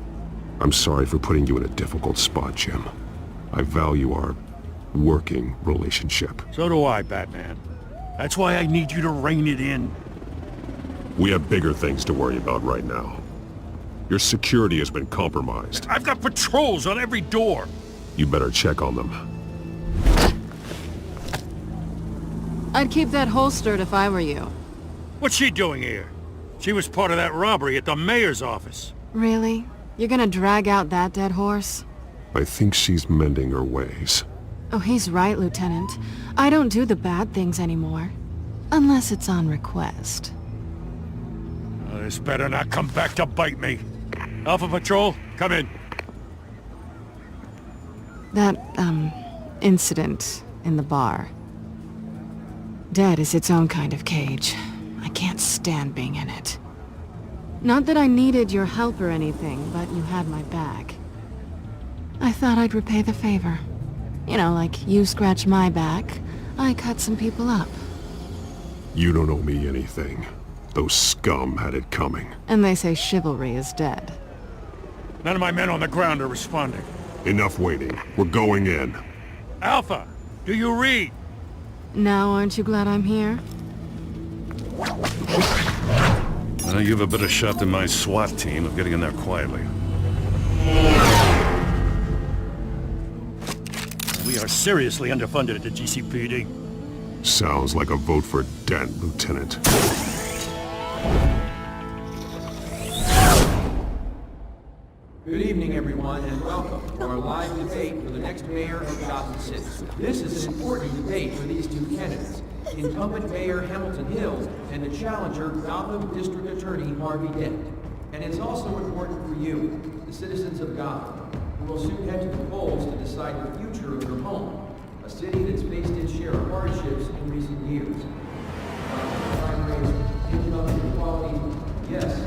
I'm sorry for putting you in a difficult spot, Jim. I value our working relationship. So do I, Batman. That's why I need you to rein it in. We have bigger things to worry about right now. Your security has been compromised. I've got patrols on every door. You better check on them. I'd keep that holstered if I were you. What's she doing here? She was part of that robbery at the mayor's office. Really? You're gonna drag out that dead horse? I think she's mending her ways. Oh, he's right, Lieutenant. I don't do the bad things anymore. Unless it's on request. This better not come back to bite me. Alpha Patrol, come in. That, incident in the bar. Dead is its own kind of cage. I can't stand being in it. Not that I needed your help or anything, but you had my back. I thought I'd repay the favor. You know, like you scratch my back, I cut some people up. You don't owe me anything. Those scum had it coming. And they say chivalry is dead. None of my men on the ground are responding. Enough waiting. We're going in. Alpha, do you read? Now aren't you glad I'm here? You have a better shot than my SWAT team of getting in there quietly. We are seriously underfunded at the GCPD. Sounds like a vote for Dent, Lieutenant. Good evening, everyone, and welcome to our live debate for the next mayor of Gotham City. This is an important debate for these two candidates, incumbent Mayor Hamilton Hill and the challenger Gotham District Attorney Harvey Dent. And it's also important for you, the citizens of Gotham, who will soon head to the polls to decide the future of your home, a city that's faced its share of hardships in recent years. Crime rates, income inequality, yes,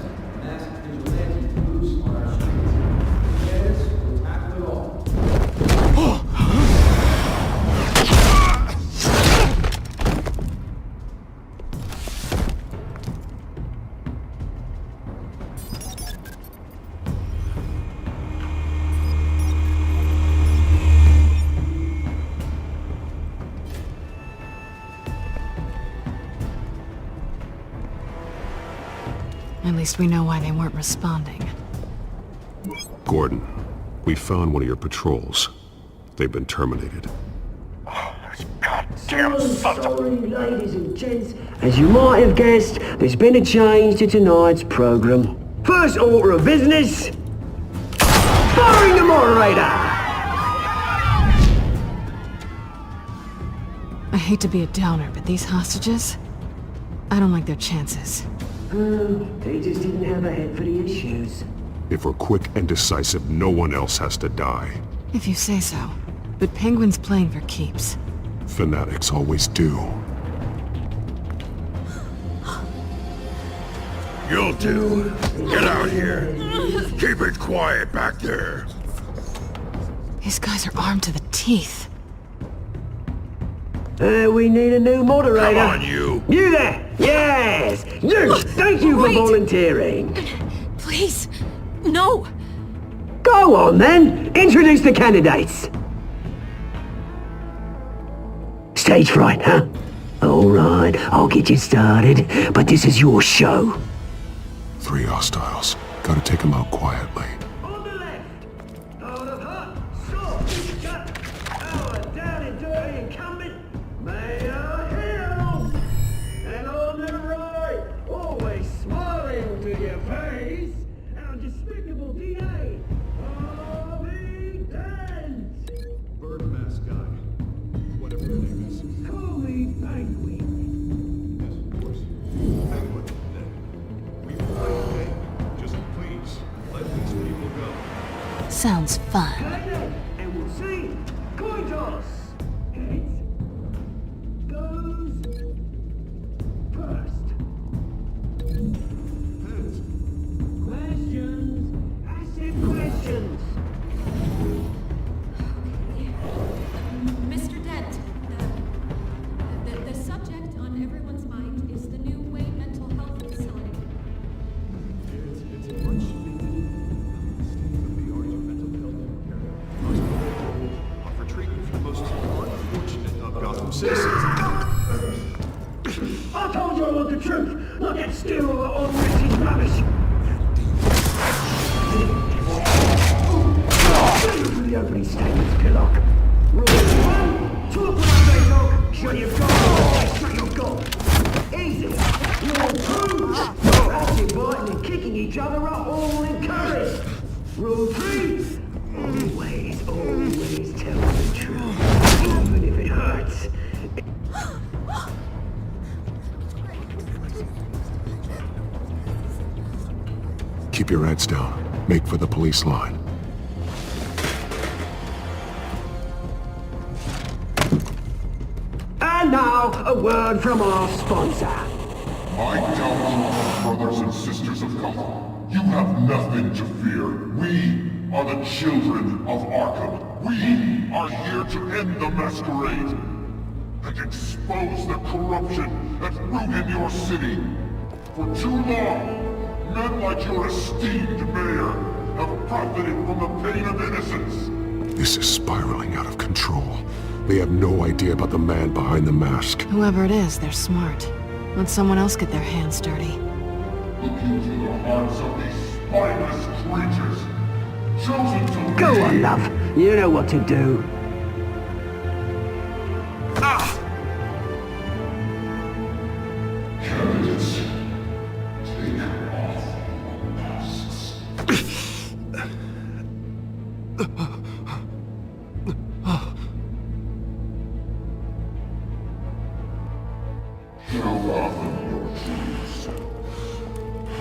mass vigilante loose on our streets. Yes, we'll tackle it all. At least we know why they weren't responding. Gordon, we found one of your patrols. They've been terminated. Damn sorry, ladies and gents. As you might have guessed, there's been a change to tonight's program. First order of business, firing the moderator! I hate to be a downer, but these hostages, I don't like their chances. They just didn't have a head for the issues. If we're quick and decisive, no one else has to die. If you say so. But Penguin's playing for keeps. Fanatics always do. You'll do. Get out here. Keep it quiet back there. These guys are armed to the teeth. We need a new moderator. Come on, you. You there! Yes! You! Thank you for volunteering. Please, no! Go on then! Introduce the candidates. Stage fright, huh? Alright, I'll get you started, but this is your show. 3 hostiles. Gotta take them out quietly. Sounds fun. And we'll see. Coin toss. Heads goes first. Heads. Questions. Ask him questions. Mr. Dent, the subject on everyone's mind is the new Wayne Mental Health Facility. It's much offer treatment for the most unfortunate of Gotham citizens. I told you I want the truth, not that sterile or racist rubbish. Thank you for the opening statements, Pillock. Rule 1, talk when I say talk, shut your gob, shut your gob. Easy. Rule 2, active biting and kicking each other are all encouraged. Rule 3, always Keep your heads down. Make for the police line. And now, a word from our sponsor. My Telltale brothers and sisters of Gotham, you have nothing to fear. We are the children of Arkham. We are here to end the masquerade and expose the corruption that rooted your city. For too long, men like your esteemed mayor have profited from the pain of innocence. This is spiraling out of control. They have no idea about the man behind the mask. Whoever it is, they're smart. Let someone else get their hands dirty. Look into the hearts of these spineless creatures, chosen to Go on, love. You know what to do. Candidates, take off your masks. Show Gotham your true self.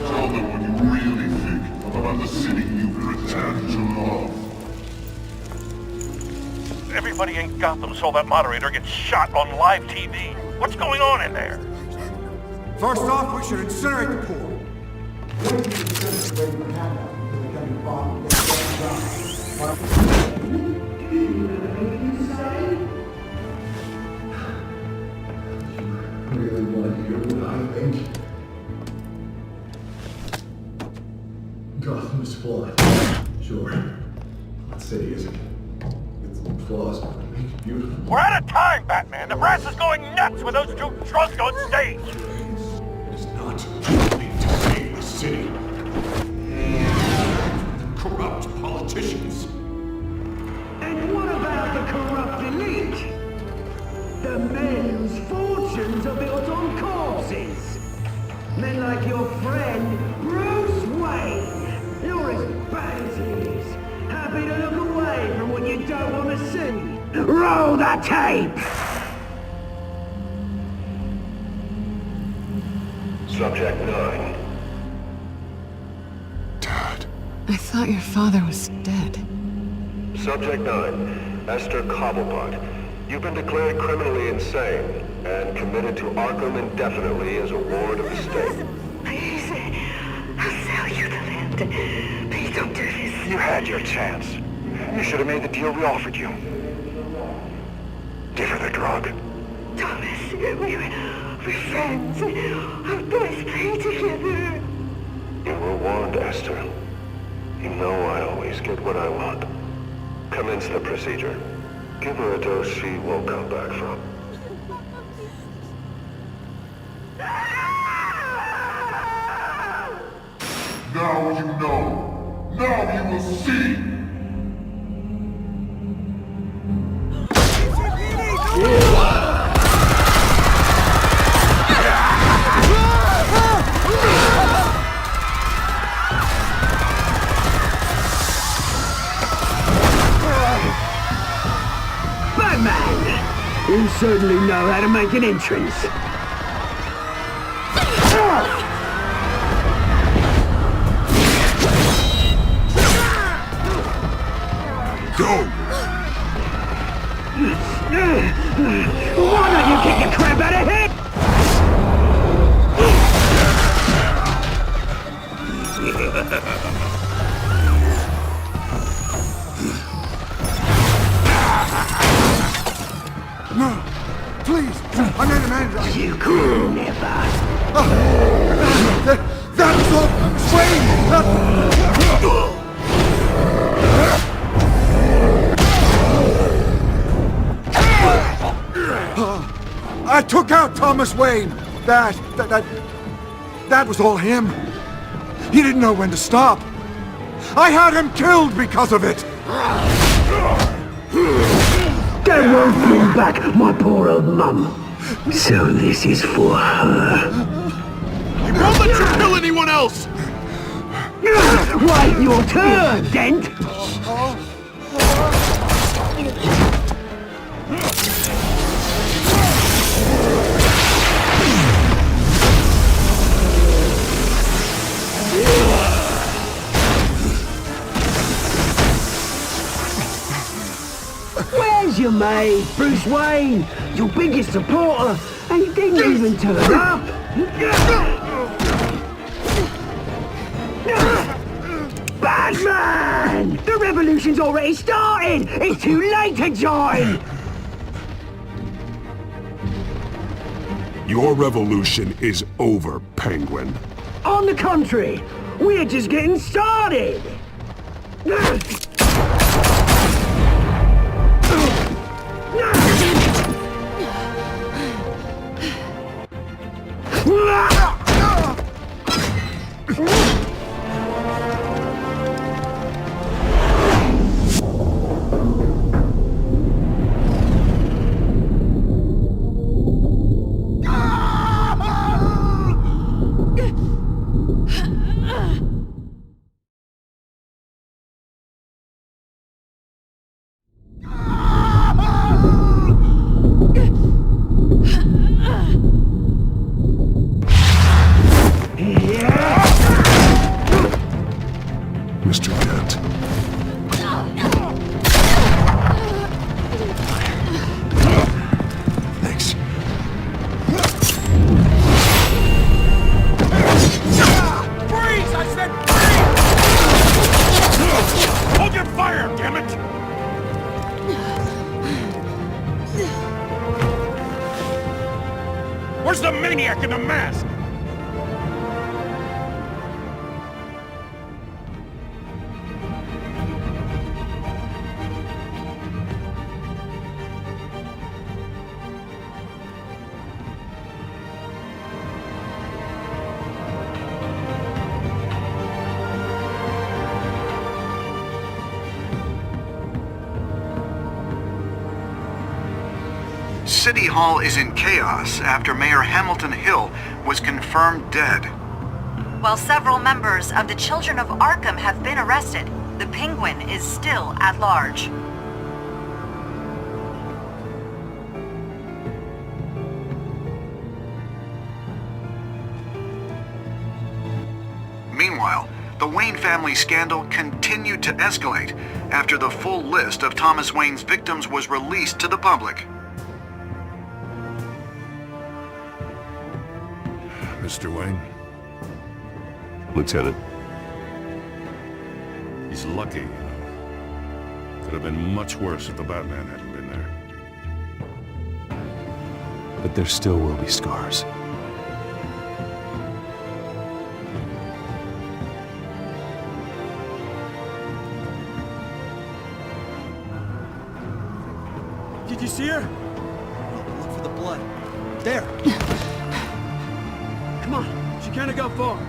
Tell them what you really think about the city you pretend to love. Everybody in Gotham saw that moderator get shot on live TV. What's going on in there? First off, we should incinerate the pool. Really want to hear what I think? Gotham is flawed. Sure. That city isn't. It's some flaws, but they make it beautiful. We're out of time, Batman. The press is going nuts with those two drunks on stage. It's not something to save the city. Corrupt politicians. And what about the corrupt elite? The men whose fortunes are built on corpses. Men like your friend, Bruce Wayne. You're as bad as he is. Happy to look away from what you don't want to see. Roll the tape! Subject 9. I thought your father was dead. Subject 9, Esther Cobblepot. You've been declared criminally insane and committed to Arkham indefinitely as a ward of the state. Please, I'll sell you the land. Please don't do this. You had your chance. You should have made the deal we offered you. Give her the drug. Thomas, we're friends. Our boys play together. You were warned, Esther. You know I always get what I want. Commence the procedure. Give her a dose she won't come back from. Now you know. Now you will see. Batman! You certainly know how to make an entrance. Go! Why don't you kick the crap out of him? No! Please! I made a man... You could never. That's all... Wayne! I took out Thomas Wayne. That was all him. He didn't know when to stop. I had him killed because of it. That won't bring back my poor old mum. So this is for her. He won't let you kill anyone else! Wait your turn, Dent! you, mate. Bruce Wayne, your biggest supporter, and you didn't even turn up. Batman! The revolution's already started! It's too late to join! Your revolution is over, Penguin. On the contrary, we're just getting started! Mr. Dent. Thanks. Freeze! I said freeze! Hold your fire, damn it! Where's the maniac in the mask? City Hall is in chaos after Mayor Hamilton Hill was confirmed dead. While several members of the Children of Arkham have been arrested, the Penguin is still at large. Meanwhile, the Wayne family scandal continued to escalate after the full list of Thomas Wayne's victims was released to the public. Mr. Wayne? Lieutenant. He's lucky. Could have been much worse if the Batman hadn't been there. But there still will be scars. Did you see her? Look for the blood. There! Come on, she can't go far.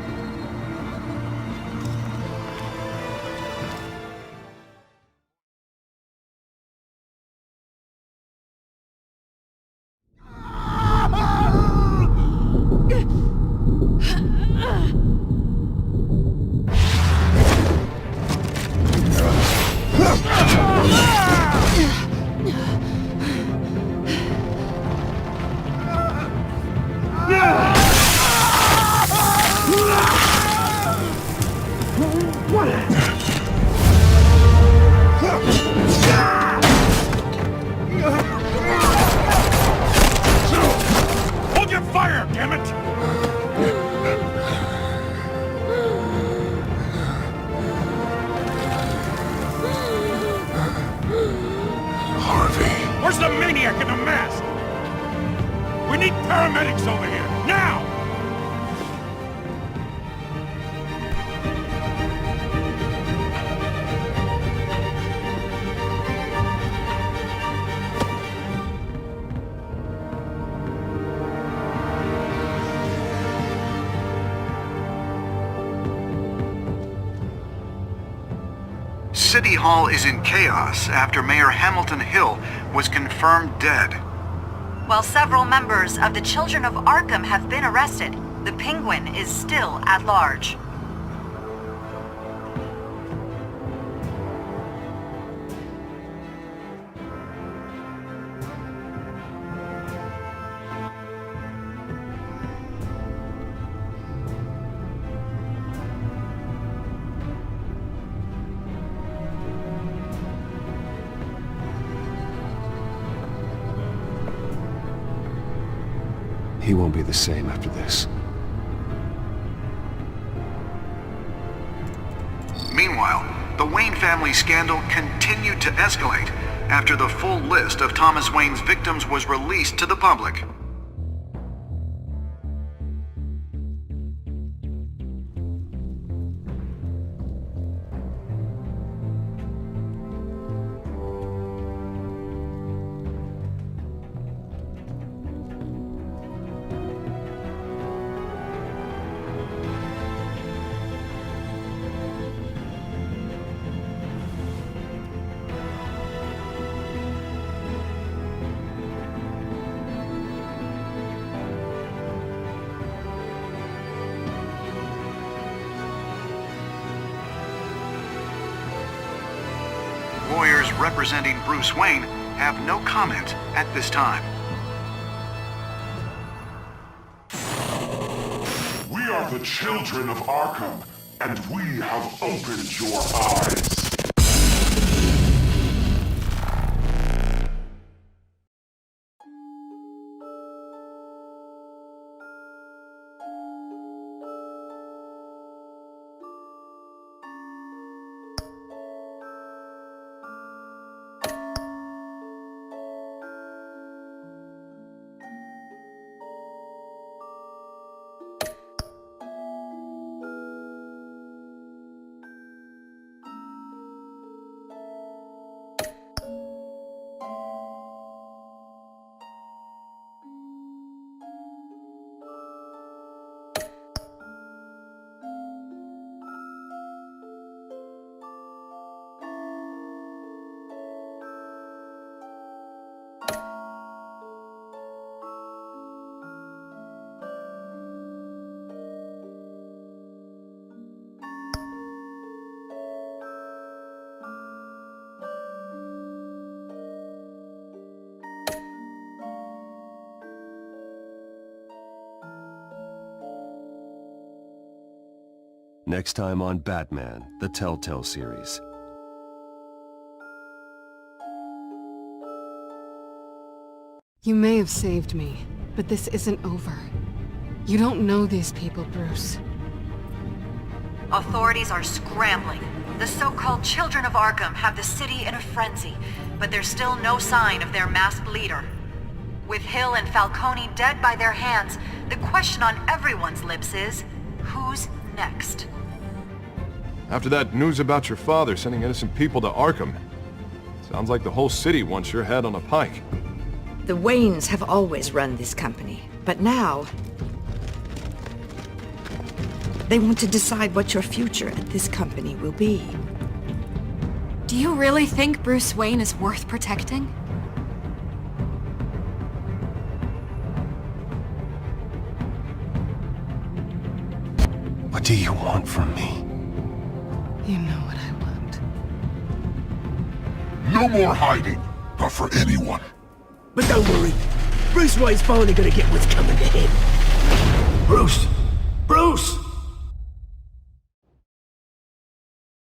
Hold your fire, damn it! Harvey. Where's the maniac in the mask? We need paramedics over here, now! City Hall is in chaos after Mayor Hamilton Hill was confirmed dead. While several members of the Children of Arkham have been arrested, the Penguin is still at large. He won't be the same after this. Meanwhile, the Wayne family scandal continued to escalate after the full list of Thomas Wayne's victims was released to the public. Lawyers representing Bruce Wayne have no comment at this time. We are the children of Arkham, and we have opened your eyes. Next time on Batman, the Telltale series. You may have saved me, but this isn't over. You don't know these people, Bruce. Authorities are scrambling. The so-called Children of Arkham have the city in a frenzy, but there's still no sign of their masked leader. With Hill and Falcone dead by their hands, the question on everyone's lips is, who's next? After that news about your father sending innocent people to Arkham, sounds like the whole city wants your head on a pike. The Waynes have always run this company, but now they want to decide what your future at this company will be. Do you really think Bruce Wayne is worth protecting? What do you want from me? You know what I want. No more hiding, not for anyone. But don't worry, Bruce Wayne's finally gonna get what's coming to him. Bruce! Bruce!